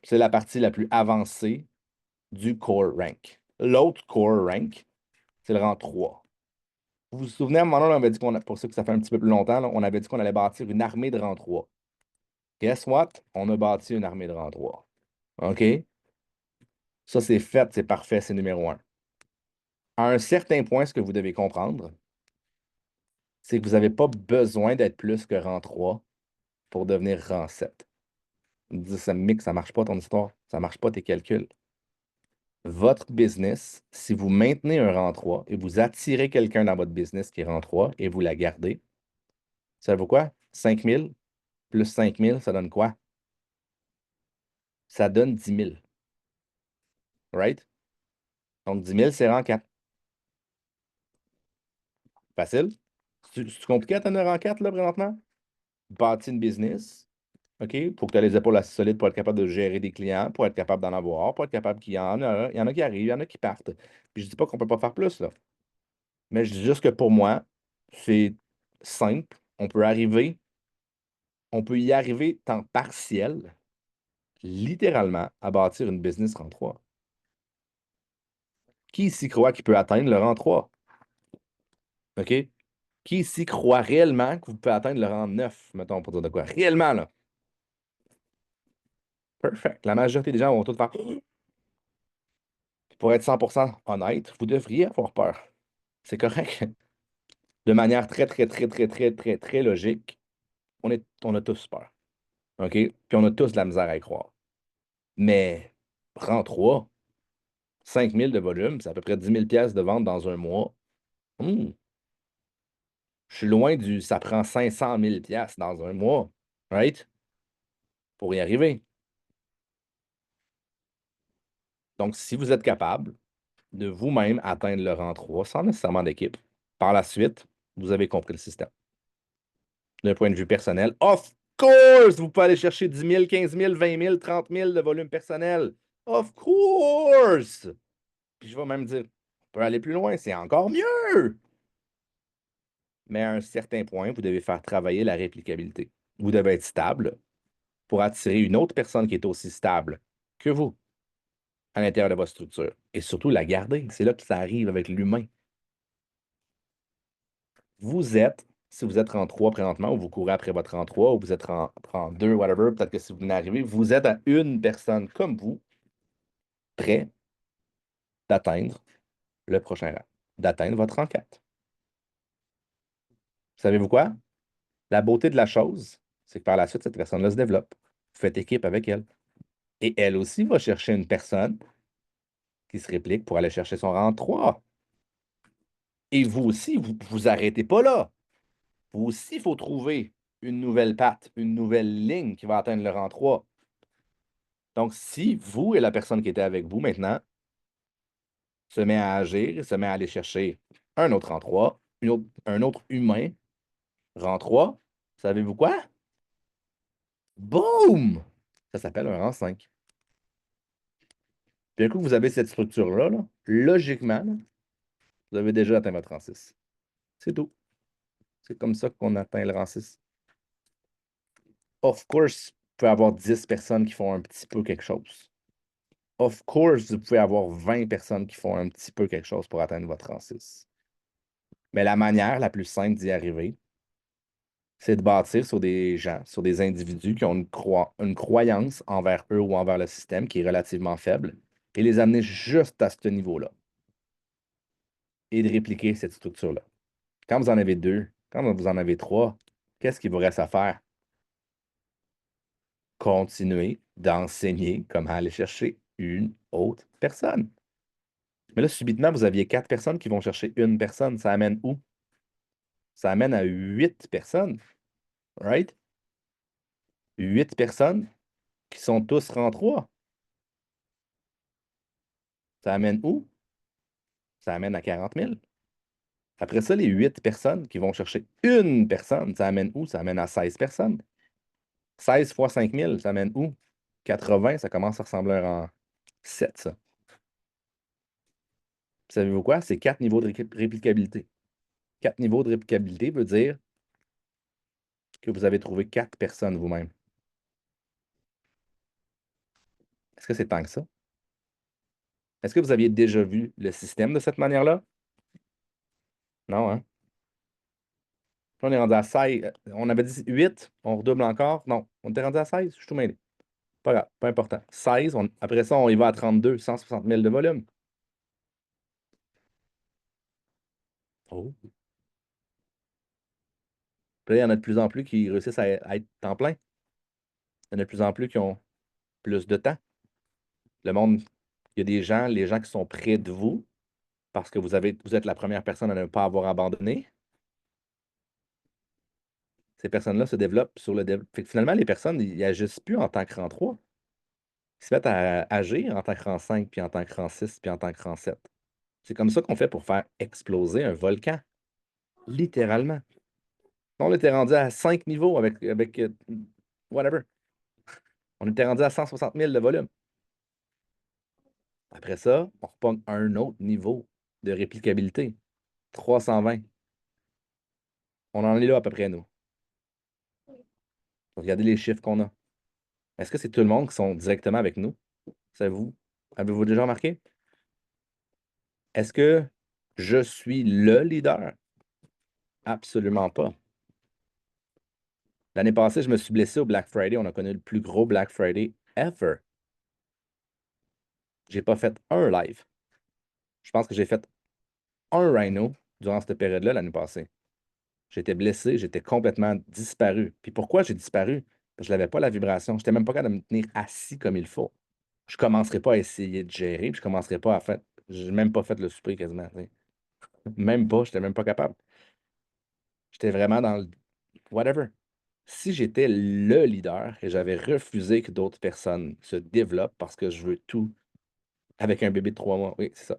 c'est la partie la plus avancée du core rank. L'autre core rank, c'est le rang 3. Vous vous souvenez, à un moment donné, on avait dit qu'on pour ceux que ça fait un petit peu plus longtemps, là, on avait dit qu'on allait bâtir une armée de rang 3. Guess what? On a bâti une armée de rang 3. OK? Ça, c'est fait, c'est parfait, c'est numéro 1. À un certain point, ce que vous devez comprendre, c'est que vous n'avez pas besoin d'être plus que rang 3 pour devenir rang 7. Ça ne marche pas ton histoire, ça ne marche pas tes calculs. Votre business, si vous maintenez un rang 3 et vous attirez quelqu'un dans votre business qui est rang 3 et vous la gardez, ça vaut quoi? 5 000 plus 5 000, ça donne quoi? Ça donne 10 000. Right? Donc 10 000, c'est rang 4. Facile? C'est compliqué à atteindre un rang 4 là, présentement? Bâtir une business. OK? Il faut que tu aies les épaules assez solides pour être capable de gérer des clients, pour être capable d'en avoir, pour être capable qu'il y en a. Il y en a qui arrivent, il y en a qui partent. Puis je dis pas qu'on peut pas faire plus, là. Mais je dis juste que pour moi, c'est simple. On peut y arriver temps partiel, littéralement, à bâtir une business rang 3. Qui ici croit qu'il peut atteindre le rang 3? OK? Qui ici croit réellement que vous pouvez atteindre le rang 9, mettons, pour dire de quoi? Réellement, là. Perfect. La majorité des gens vont tout faire. Pour être 100% honnête, vous devriez avoir peur. C'est correct. De manière très, très, très, très, très, très, très logique, on a tous peur. OK? Puis on a tous de la misère à y croire. Mais rang 3, 5 000 de volume, c'est à peu près 10 000 pièces de vente dans un mois. Hmm, je suis loin du ça prend 500 000 pièces dans un mois. Right? Pour y arriver. Donc, si vous êtes capable de vous-même atteindre le rang 3 sans nécessairement d'équipe, par la suite, vous avez compris le système. D'un point de vue personnel, of course, vous pouvez aller chercher 10 000, 15 000, 20 000, 30 000 de volume personnel. Of course! Puis je vais même dire, on peut aller plus loin, c'est encore mieux! Mais à un certain point, vous devez faire travailler la réplicabilité. Vous devez être stable pour attirer une autre personne qui est aussi stable que vous à l'intérieur de votre structure. Et surtout, la garder. C'est là que ça arrive avec l'humain. Vous êtes, si vous êtes en 3 présentement, ou vous courez après votre en 3, ou vous êtes en 2, whatever, peut-être que si vous venez d'arriver, vous êtes à une personne comme vous, prêt d'atteindre le prochain rang, d'atteindre votre rang 4. Savez-vous quoi? La beauté de la chose, c'est que par la suite, cette personne-là se développe. Vous faites équipe avec elle. Et elle aussi va chercher une personne qui se réplique pour aller chercher son rang 3. Et vous aussi, vous vous arrêtez pas là. Vous aussi, il faut trouver une nouvelle patte, une nouvelle ligne qui va atteindre le rang 3. Donc, si vous et la personne qui était avec vous maintenant se met à agir, se met à aller chercher un autre rang 3, un autre humain, rang 3, savez-vous quoi? Boum! Ça s'appelle un rang 5. Puis un coup, vous avez cette structure-là, là, logiquement, là, vous avez déjà atteint votre rang 6. C'est tout. C'est comme ça qu'on atteint le rang 6. Of course, pouvez avoir 10 personnes qui font un petit peu quelque chose. Of course, vous pouvez avoir 20 personnes qui font un petit peu quelque chose pour atteindre votre rang 6. Mais la manière la plus simple d'y arriver, c'est de bâtir sur des gens, sur des individus qui ont une croyance envers eux ou envers le système qui est relativement faible et les amener juste à ce niveau-là et de répliquer cette structure-là. Quand vous en avez deux, quand vous en avez trois, qu'est-ce qu'il vous reste à faire? Continuer d'enseigner comment aller chercher une autre personne. Mais là, subitement, vous aviez 4 personnes qui vont chercher une personne. Ça amène où? Ça amène à 8 personnes, right? 8 personnes qui sont tous rang 3. Ça amène où? Ça amène à 40 000. Après ça, les 8 personnes qui vont chercher une personne, ça amène où? Ça amène à 16 personnes. 16 fois 5 000, ça amène où? 80, ça commence à ressembler à un 7, ça. Savez-vous quoi? C'est 4 niveaux de réplicabilité. 4 niveaux de réplicabilité veut dire que vous avez trouvé 4 personnes vous-même. Est-ce que c'est tant que ça? Est-ce que vous aviez déjà vu le système de cette manière-là? Non, hein? Là, on est rendu à 16. On avait dit 8, on redouble encore. Non, on était rendu à 16, je suis tout mêlé. Pas grave, pas important. 16, après ça, on y va à 32, 160 000 de volume. Oh. Puis là, il y en a de plus en plus qui réussissent à être temps plein. Il y en a de plus en plus qui ont plus de temps. Le monde, il y a des gens, les gens qui sont près de vous, parce que vous êtes la première personne à ne pas avoir abandonné. Ces personnes-là se développent sur le développement. Finalement, les personnes, ils n'agissent plus en tant que rang 3. Ils se mettent à agir en tant que rang 5, puis en tant que rang 6, puis en tant que rang 7. C'est comme ça qu'on fait pour faire exploser un volcan. Littéralement. On était rendu à 5 niveaux avec whatever. On était rendu à 160 000 de volume. Après ça, on repogne un autre niveau de réplicabilité. 320. On en est là à peu près, nous. Regardez les chiffres qu'on a. Est-ce que c'est tout le monde qui sont directement avec nous? Savez-vous? Avez-vous déjà remarqué? Est-ce que je suis le leader? Absolument pas. L'année passée, je me suis blessé au Black Friday. On a connu le plus gros Black Friday ever. J'ai pas fait un live. Je pense que j'ai fait un rhino durant cette période-là l'année passée. J'étais blessé, j'étais complètement disparu. Puis pourquoi j'ai disparu? Parce que je n'avais pas la vibration. Je n'étais même pas capable de me tenir assis comme il faut. Je ne commencerai pas à essayer de gérer, puis je ne commencerai pas à faire. Je n'ai même pas fait le souper quasiment. Tu sais. Même pas, je n'étais même pas capable. J'étais vraiment dans le whatever. Si j'étais le leader et j'avais refusé que d'autres personnes se développent parce que je veux tout avec un bébé de 3 mois, oui, c'est ça.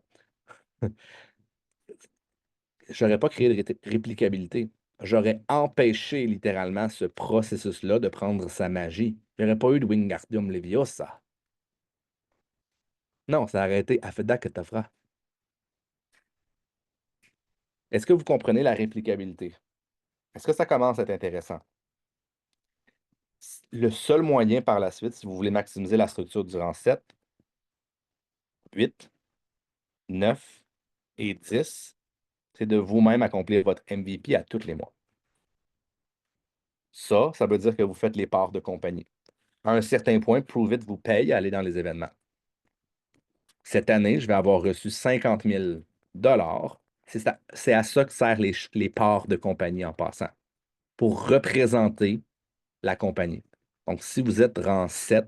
J'aurais pas créé de réplicabilité. J'aurais empêché littéralement ce processus-là de prendre sa magie. Il n'y aurait pas eu de Wingardium Leviosa. Non, ça aurait été Afeda Ketafra. Est-ce que vous comprenez la réplicabilité? Est-ce que ça commence à être intéressant? Le seul moyen par la suite, si vous voulez maximiser la structure durant 7, 8, 9 et 10, c'est de vous-même accomplir votre MVP à tous les mois. Ça veut dire que vous faites les parts de compagnie. À un certain point, Prove It vous paye à aller dans les événements. Cette année, je vais avoir reçu 50 000 $. C'est à ça que servent les parts de compagnie en passant, pour représenter la compagnie. Donc, si vous êtes rang 7,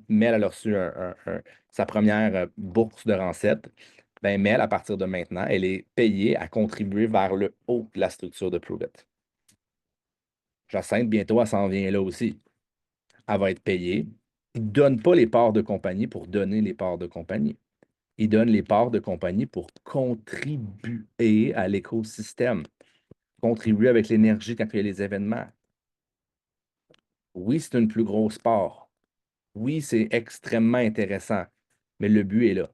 Mel a reçu sa première bourse de rang 7, ben Mel, à partir de maintenant, elle est payée à contribuer vers le haut de la structure de Prove It. Jacinthe, bientôt, elle s'en vient là aussi. Elle va être payée. Ils ne donnent pas les parts de compagnie pour donner les parts de compagnie. Ils donnent les parts de compagnie pour contribuer à l'écosystème, contribuer avec l'énergie quand il y a les événements. Oui, c'est une plus grosse part. Oui, c'est extrêmement intéressant, mais le but est là.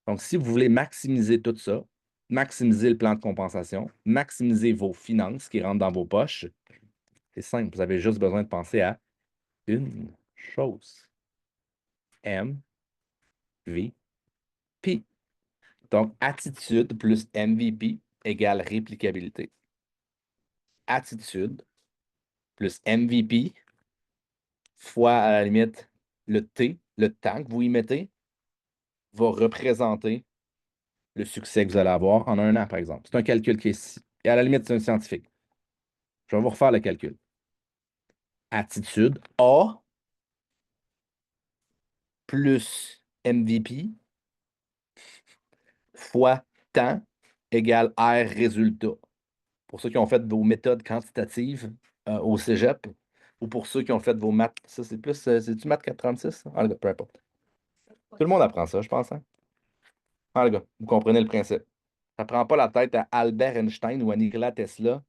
Donc, si vous voulez maximiser tout ça, maximiser le plan de compensation, maximiser vos finances qui rentrent dans vos poches, c'est simple. Vous avez juste besoin de penser à une chose. MVP. Donc, attitude plus MVP égale réplicabilité. Attitude plus MVP fois, à la limite, le T, le temps que vous y mettez, va représenter le succès que vous allez avoir en un an, par exemple. C'est un calcul qui est ici. Et à la limite, c'est un scientifique. Je vais vous refaire le calcul. Attitude A plus MVP fois temps égale R résultat. Pour ceux qui ont fait vos méthodes quantitatives au cégep ou pour ceux qui ont fait vos maths. Ça, c'est plus. C'est-tu maths 436? Ah, le gars, peu importe. Tout le monde apprend ça, je pense. Hein? Ah, le gars, vous comprenez le principe. Ça prend pas la tête à Albert Einstein ou à Nikola Tesla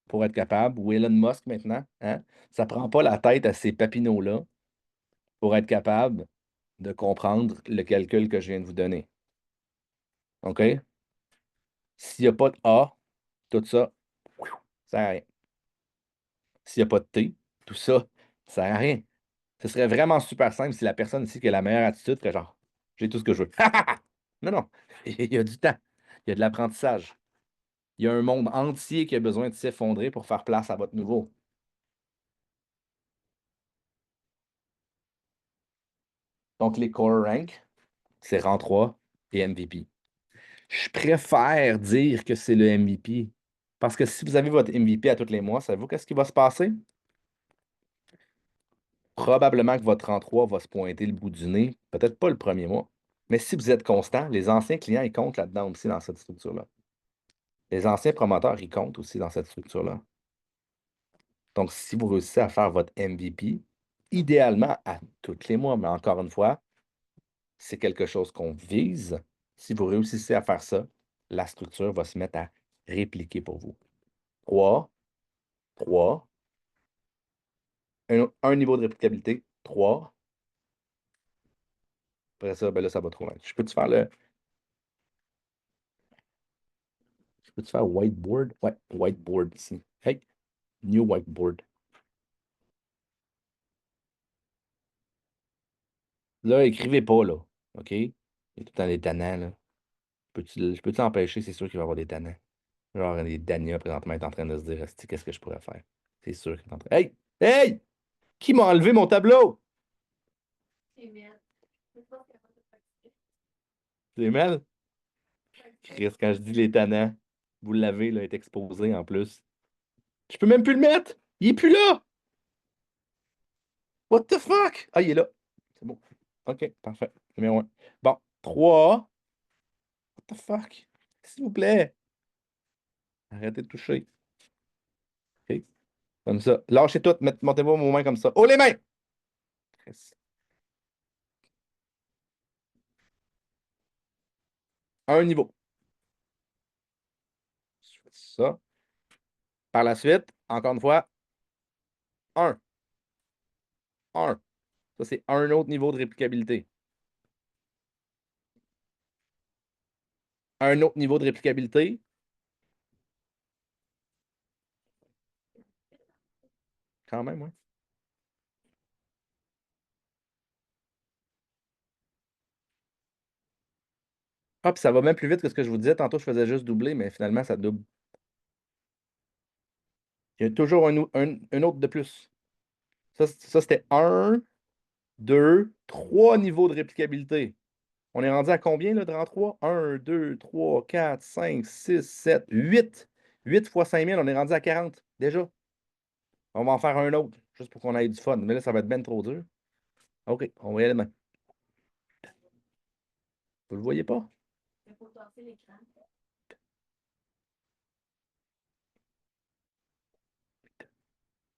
pour être capable, ou Elon Musk maintenant. Hein? Ça prend pas la tête à ces papineaux-là pour être capable de comprendre le calcul que je viens de vous donner. OK? S'il n'y a pas de A, tout ça, ça sert à rien. S'il n'y a pas de T, tout ça, ça sert à rien. Ce serait vraiment super simple si la personne ici qui a la meilleure attitude ferait genre, j'ai tout ce que je veux. Non, non. Il y a du temps. Il y a de l'apprentissage. Il y a un monde entier qui a besoin de s'effondrer pour faire place à votre nouveau. Donc, les core rank, c'est rang 3 et MVP. Je préfère dire que c'est le MVP. Parce que si vous avez votre MVP à tous les mois, savez-vous qu'est-ce qui va se passer? Probablement que votre rang 3 va se pointer le bout du nez. Peut-être pas le premier mois. Mais si vous êtes constant, les anciens clients, ils comptent là-dedans aussi dans cette structure-là. Les anciens promoteurs, ils comptent aussi dans cette structure-là. Donc, si vous réussissez à faire votre MVP, idéalement à tous les mois, mais encore une fois, c'est quelque chose qu'on vise. Si vous réussissez à faire ça, la structure va se mettre à répliquer pour vous. 3, 3, un niveau de réplicabilité, 3. Après ça, ben là, ça va trop loin. Je peux-tu faire le. Je peux-tu faire whiteboard? Ouais, whiteboard ici. Hey, new whiteboard. Là, écrivez pas, là. OK? Il y a tout le temps des tannants, là. Je peux-tu empêcher? C'est sûr qu'il va y avoir des tannants. Genre, les Dania, présentement, est en train de se dire, esti, qu'est-ce que je pourrais faire? C'est sûr qu'il est en train. Hey! Hey! Qui m'a enlevé mon tableau? C'est mal? Chris, quand je dis les tannants, vous l'avez, là, est exposé en plus. Je peux même plus le mettre! Il est plus là! What the fuck? Ah, il est là. C'est bon. OK, parfait. Numéro 1. Bon, 3. What the fuck? S'il vous plaît. Arrêtez de toucher. OK. Comme ça. Lâchez tout. Montez-moi vos mains comme ça. Oh, les mains! Chris. Un niveau. Je fais ça. Par la suite, encore une fois, un. Un. Ça, c'est un autre niveau de réplicabilité. Un autre niveau de réplicabilité. Quand même, oui. Ah, puis ça va même plus vite que ce que je vous disais. Tantôt, je faisais juste doubler, mais finalement, ça double. Il y a toujours un autre de plus. Ça c'était un, deux, trois niveaux de réplicabilité. On est rendu à combien là, de rang 3? 1, 2, 3, 4, 5, 6, 7, 8. 8 fois 5000, on est rendu à 40 déjà. On va en faire un autre, juste pour qu'on ait du fun. Mais là, ça va être ben trop dur. OK, on va y aller demain. Vous le voyez pas?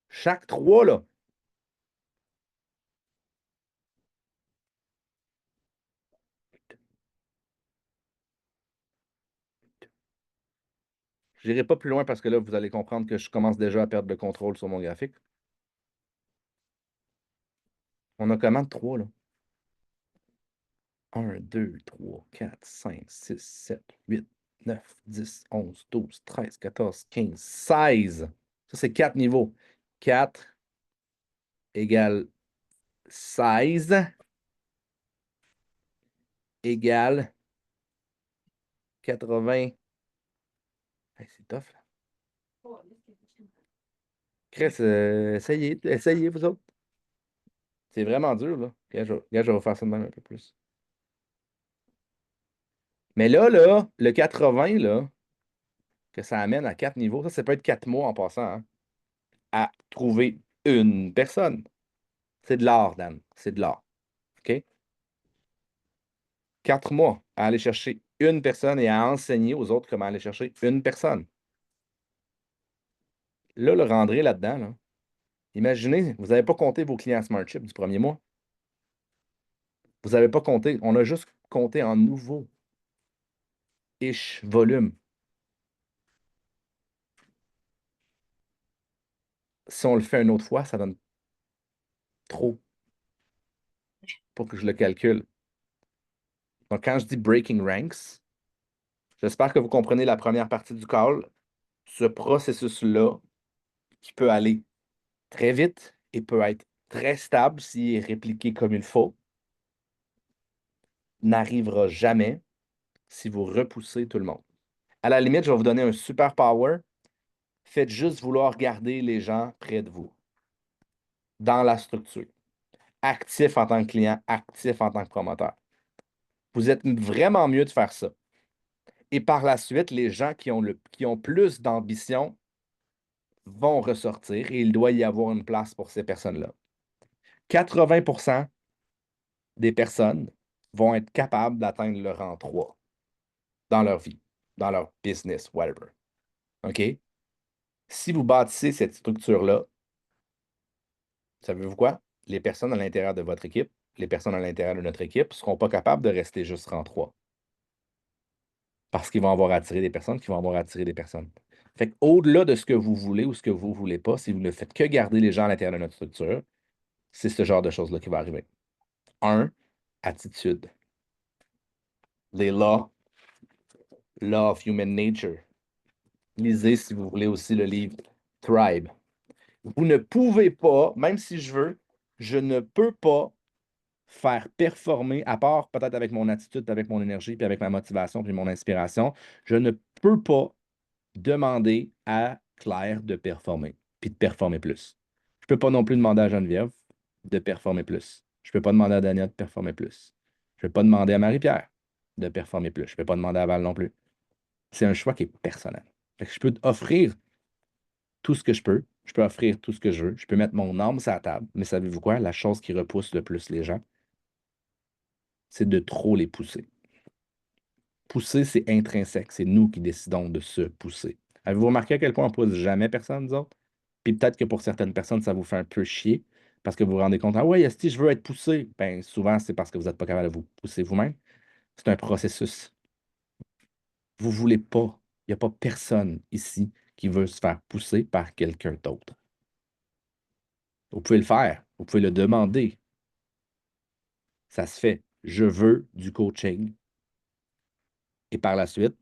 Chaque 3, là. Je n'irai pas plus loin parce que là, vous allez comprendre que je commence déjà à perdre le contrôle sur mon graphique. On a comment de 3, là? 1, 2, 3, 4, 5, 6, 7, 8, 9, 10, 11, 12, 13, 14, 15, 16. Ça, c'est 4 niveaux. 4 égale 16 égale 80. Hey, c'est tough, là. Chris, essayez, vous autres. C'est vraiment dur, là. Regarde, je vais vous faire ça de même un peu plus. Mais là, le 80, là, que ça amène à 4 niveaux, ça peut être 4 mois en passant, hein, à trouver une personne. C'est de l'art, Dan. C'est de l'art. OK? 4 mois à aller chercher une personne et à enseigner aux autres comment aller chercher une personne. Là, le rendrez là-dedans, là. Imaginez, vous n'avez pas compté vos clients SmartShip du premier mois. Vous n'avez pas compté. On a juste compté en nouveau-ish volume. Si on le fait une autre fois, ça donne trop pour que je le calcule. Donc, quand je dis breaking ranks, j'espère que vous comprenez la première partie du call. Ce processus-là, qui peut aller très vite et peut être très stable s'il est répliqué comme il faut, n'arrivera jamais si vous repoussez tout le monde. À la limite, je vais vous donner un super power. Faites juste vouloir garder les gens près de vous, dans la structure. Actif en tant que client, actif en tant que promoteur. Vous êtes vraiment mieux de faire ça. Et par la suite, les gens qui ont plus d'ambition vont ressortir et il doit y avoir une place pour ces personnes-là. 80% des personnes vont être capables d'atteindre le rang 3 dans leur vie, dans leur business, whatever. OK? Si vous bâtissez cette structure-là, savez-vous quoi? Les personnes à l'intérieur de votre équipe, les personnes à l'intérieur de notre équipe ne seront pas capables de rester juste rang 3 parce qu'ils vont avoir attiré des personnes qui vont avoir attiré des personnes. Fait qu'au-delà de ce que vous voulez ou ce que vous ne voulez pas, si vous ne faites que garder les gens à l'intérieur de notre structure, c'est ce genre de choses-là qui va arriver. Un, attitude. Les law of human nature. Lisez, si vous voulez, aussi le livre Tribe. Vous ne pouvez pas, même si je veux, je ne peux pas faire performer, à part peut-être avec mon attitude, avec mon énergie, puis avec ma motivation, puis mon inspiration, je ne peux pas demander à Claire de performer, puis de performer plus. Je ne peux pas non plus demander à Geneviève de performer plus. Je ne peux pas demander à Dania de performer plus. Je ne peux pas demander à Marie-Pierre de performer plus. Je ne peux pas demander à Val non plus. C'est un choix qui est personnel. Fait que je peux offrir tout ce que je peux offrir tout ce que je veux, je peux mettre mon âme sur la table, mais savez-vous quoi? La chose qui repousse le plus les gens, c'est de trop les pousser. Pousser, c'est intrinsèque. C'est nous qui décidons de se pousser. Avez-vous remarqué à quel point on ne pousse jamais personne, nous autres? Puis peut-être que pour certaines personnes, ça vous fait un peu chier parce que vous vous rendez compte, ah ouais, Esti, je veux être poussé. Ben, souvent, c'est parce que vous n'êtes pas capable de vous pousser vous-même. C'est un processus. Vous ne voulez pas. Il n'y a pas personne ici qui veut se faire pousser par quelqu'un d'autre. Vous pouvez le faire. Vous pouvez le demander. Ça se fait. Je veux du coaching. Et par la suite,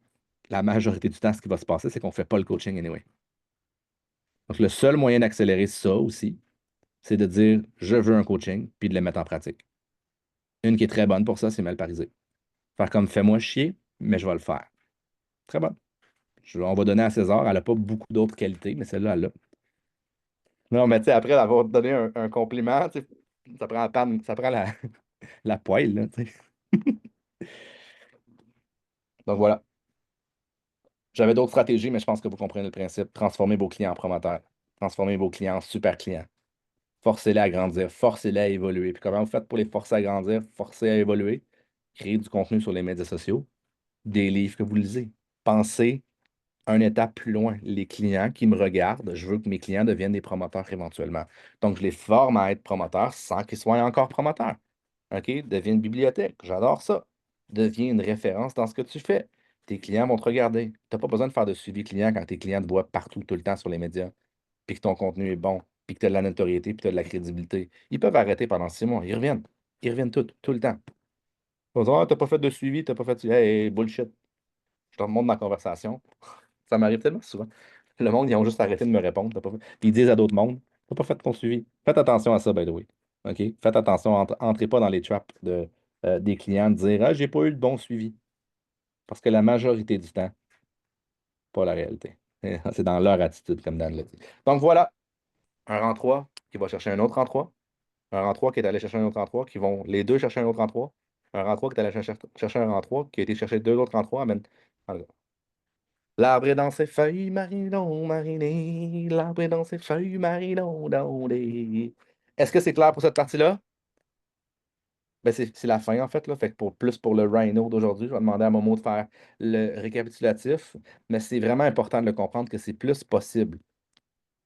la majorité du temps, ce qui va se passer, c'est qu'on ne fait pas le coaching anyway. Donc, le seul moyen d'accélérer ça aussi, c'est de dire je veux un coaching, puis de le mettre en pratique. Une qui est très bonne pour ça, c'est Malparisé. Faire comme fais-moi chier, mais je vais le faire. Très bonne. On va donner à César. Elle n'a pas beaucoup d'autres qualités, mais celle-là, elle l'a. Non, mais tu sais, après avoir donné un compliment, tu sais, ça prend ça prend la poêle, là, tu sais. Donc voilà. J'avais d'autres stratégies, mais je pense que vous comprenez le principe. Transformez vos clients en promoteurs. Transformez vos clients en super clients. Forcez-les à grandir, forcez-les à évoluer. Puis comment vous faites pour les forcer à grandir, forcer à évoluer? Créer du contenu sur les médias sociaux, des livres que vous lisez. Pensez un étape plus loin. Les clients qui me regardent, je veux que mes clients deviennent des promoteurs éventuellement. Donc, je les forme à être promoteurs sans qu'ils soient encore promoteurs. OK? Deviens une bibliothèque. J'adore ça. Deviens une référence dans ce que tu fais. Tes clients vont te regarder. Tu n'as pas besoin de faire de suivi client quand tes clients te voient partout, tout le temps sur les médias, puis que ton contenu est bon, puis que tu as de la notoriété, puis tu as de la crédibilité. Ils peuvent arrêter pendant 6 mois. Ils reviennent. Ils reviennent tout le temps. Ils vont dire, ah, t'as pas fait de suivi, t'as pas fait de... Hey, bullshit. Je te remonte ma conversation. Ça m'arrive tellement souvent. Le monde, ils ont juste arrêté de me répondre. T'as pas fait... Puis ils disent à d'autres mondes, t'as pas fait ton suivi. Faites attention à ça, by the way. OK? Faites attention, entrez pas dans les traps des clients de dire ah, j'ai pas eu de bon suivi. Parce que la majorité du temps, pas la réalité. C'est dans leur attitude, comme Dan l'a dit. Donc voilà, un rang 3 qui va chercher un autre rang 3, un rang 3 qui est allé chercher un autre rang 3, qui vont les deux chercher un autre rang 3, un rang 3 qui est allé chercher un rang 3, qui a été chercher deux autres rang 3, amène. L'arbre est dans ses feuilles, marilon, mariné. L'arbre est dans ses feuilles, marilon, dondé. Est-ce que c'est clair pour cette partie-là? Ben, c'est la fin, en fait, là. Fait que plus pour le Rhino d'aujourd'hui, je vais demander à Momo de faire le récapitulatif. Mais c'est vraiment important de le comprendre que c'est plus possible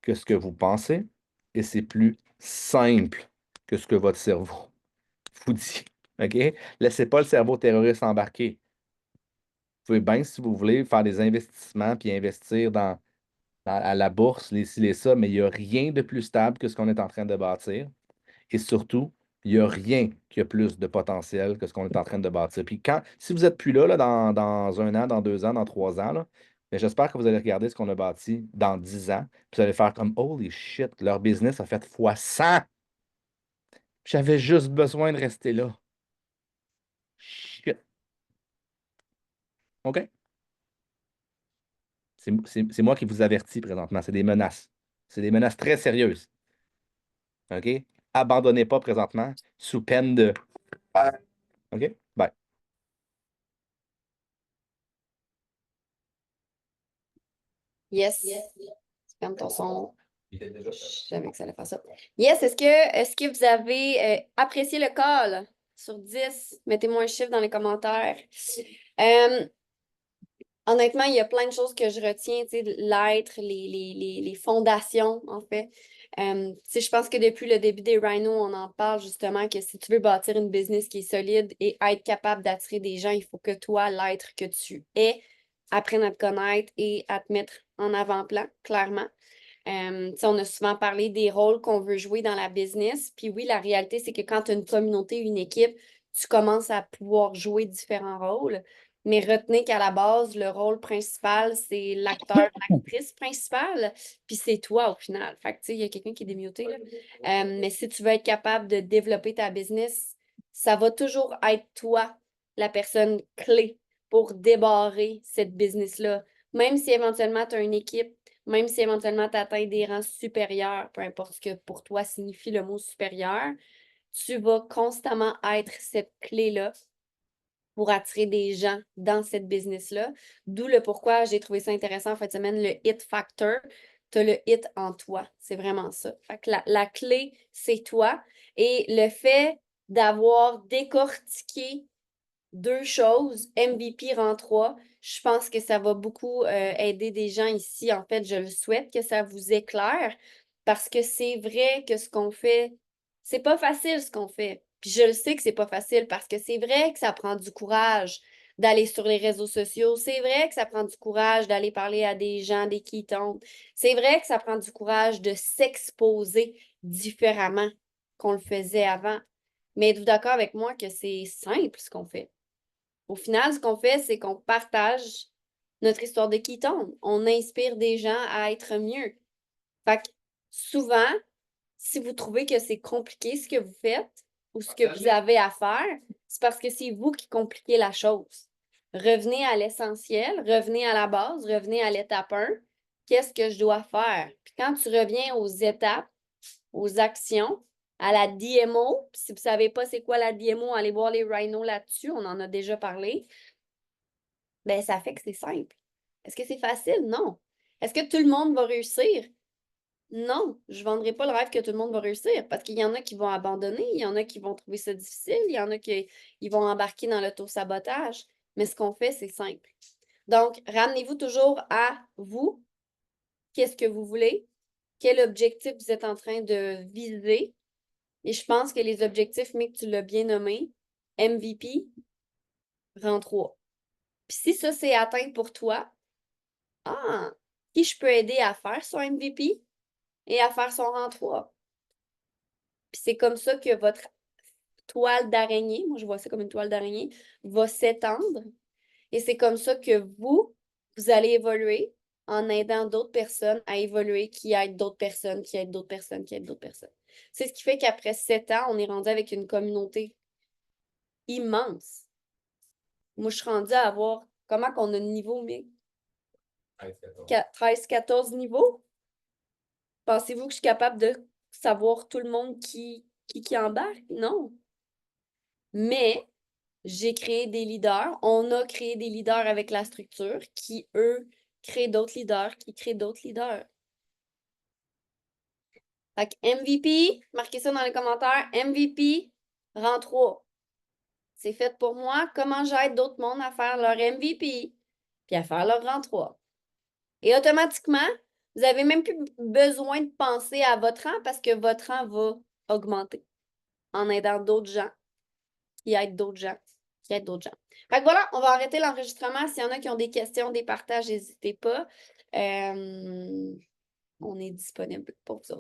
que ce que vous pensez et c'est plus simple que ce que votre cerveau vous dit. OK? Laissez pas le cerveau terroriste embarquer. Vous pouvez bien, si vous voulez, faire des investissements puis investir à la bourse, les ci, les ça, mais il n'y a rien de plus stable que ce qu'on est en train de bâtir. Et surtout, il n'y a rien qui a plus de potentiel que ce qu'on est en train de bâtir. Puis si vous n'êtes plus là, dans un an, dans 2 ans, dans 3 ans, là, mais j'espère que vous allez regarder ce qu'on a bâti dans 10 ans. Puis vous allez faire comme Holy shit, leur business a fait fois 100. J'avais juste besoin de rester là. Shit. OK? C'est moi qui vous avertis présentement. C'est des menaces. C'est des menaces très sérieuses. OK? Abandonnez pas présentement sous peine de. OK? Bye. Yes. Ferme ton son. Je savais que ça allait faire ça. Yes, est-ce que vous avez apprécié le call sur 10? Mettez-moi un chiffre dans les commentaires. Euh, Honnêtement, il y a plein de choses que je retiens, tu sais, l'être, les fondations, en fait. Tu sais, je pense que depuis le début des Rhinos, on en parle justement que si tu veux bâtir une business qui est solide et être capable d'attirer des gens, il faut que toi, l'être que tu es, apprennes à te connaître et à te mettre en avant-plan, clairement. Tu sais, on a souvent parlé des rôles qu'on veut jouer dans la business. Puis oui, la réalité, c'est que quand tu as une communauté, une équipe, tu commences à pouvoir jouer différents rôles. Mais retenez qu'à la base, le rôle principal, c'est l'acteur, l'actrice principale, puis c'est toi au final. Fait que, tu sais, il y a quelqu'un qui est démuté, là. Mais si tu veux être capable de développer ta business, ça va toujours être toi, la personne clé pour débarrer cette business-là. Même si éventuellement tu as une équipe, même si éventuellement tu atteins des rangs supérieurs, peu importe ce que pour toi signifie le mot supérieur, tu vas constamment être cette clé-là pour attirer des gens dans cette business-là. D'où le pourquoi j'ai trouvé ça intéressant en fin de semaine, le hit factor. Tu as le hit en toi. C'est vraiment ça. Fait que la clé, c'est toi. Et le fait d'avoir décortiqué deux choses, MVP rang 3, je pense que ça va beaucoup aider des gens ici. En fait, je le souhaite que ça vous éclaire parce que c'est vrai que ce qu'on fait, c'est pas facile ce qu'on fait. Puis je le sais que c'est pas facile parce que c'est vrai que ça prend du courage d'aller sur les réseaux sociaux. C'est vrai que ça prend du courage d'aller parler à des gens, des quittons. C'est vrai que ça prend du courage de s'exposer différemment qu'on le faisait avant. Mais êtes-vous d'accord avec moi que c'est simple ce qu'on fait? Au final, ce qu'on fait, c'est qu'on partage notre histoire de Keaton. On inspire des gens à être mieux. Fait que souvent, si vous trouvez que c'est compliqué ce que vous faites ou ce que vous avez à faire, c'est parce que c'est vous qui compliquez la chose. Revenez à l'essentiel, revenez à la base, revenez à l'étape 1. Qu'est-ce que je dois faire? Puis quand tu reviens aux étapes, aux actions, à la DMO, si vous ne savez pas c'est quoi la DMO, allez voir les rhinos là-dessus, on en a déjà parlé. Ben, ça fait que c'est simple. Est-ce que c'est facile? Non. Est-ce que tout le monde va réussir? Non, je ne vendrai pas le rêve que tout le monde va réussir parce qu'il y en a qui vont abandonner, il y en a qui vont trouver ça difficile, il y en a qui ils vont embarquer dans l'auto-sabotage. Mais ce qu'on fait, c'est simple. Donc, ramenez-vous toujours à vous. Qu'est-ce que vous voulez? Quel objectif vous êtes en train de viser? Et je pense que les objectifs, mais que tu l'as bien nommé, MVP, rang 3. Puis si ça, c'est atteint pour toi, ah, qui je peux aider à faire son MVP et à faire son rang 3? Puis c'est comme ça que votre toile d'araignée, moi je vois ça comme une toile d'araignée, va s'étendre. Et c'est comme ça que vous allez évoluer en aidant d'autres personnes à évoluer, qui aident d'autres personnes, qui aident d'autres personnes, qui aident d'autres personnes. C'est ce qui fait qu'après 7 ans, on est rendu avec une communauté immense. Moi, je suis rendue à avoir, comment qu'on a de niveau, mais 13, 14 niveaux? Pensez-vous que je suis capable de savoir tout le monde qui embarque? Non. Mais j'ai créé des leaders, on a créé des leaders avec la structure qui, eux, créent d'autres leaders, qui créent d'autres leaders. Fait que MVP, marquez ça dans les commentaires, MVP, rang 3. C'est fait pour moi. Comment j'aide d'autres mondes à faire leur MVP, puis à faire leur rang 3. Et automatiquement, vous n'avez même plus besoin de penser à votre rang parce que votre rang va augmenter en aidant d'autres gens qui aident d'autres gens qui aident d'autres gens. Fait que voilà, on va arrêter l'enregistrement. S'il y en a qui ont des questions, des partages, n'hésitez pas. On est disponible pour vous autres.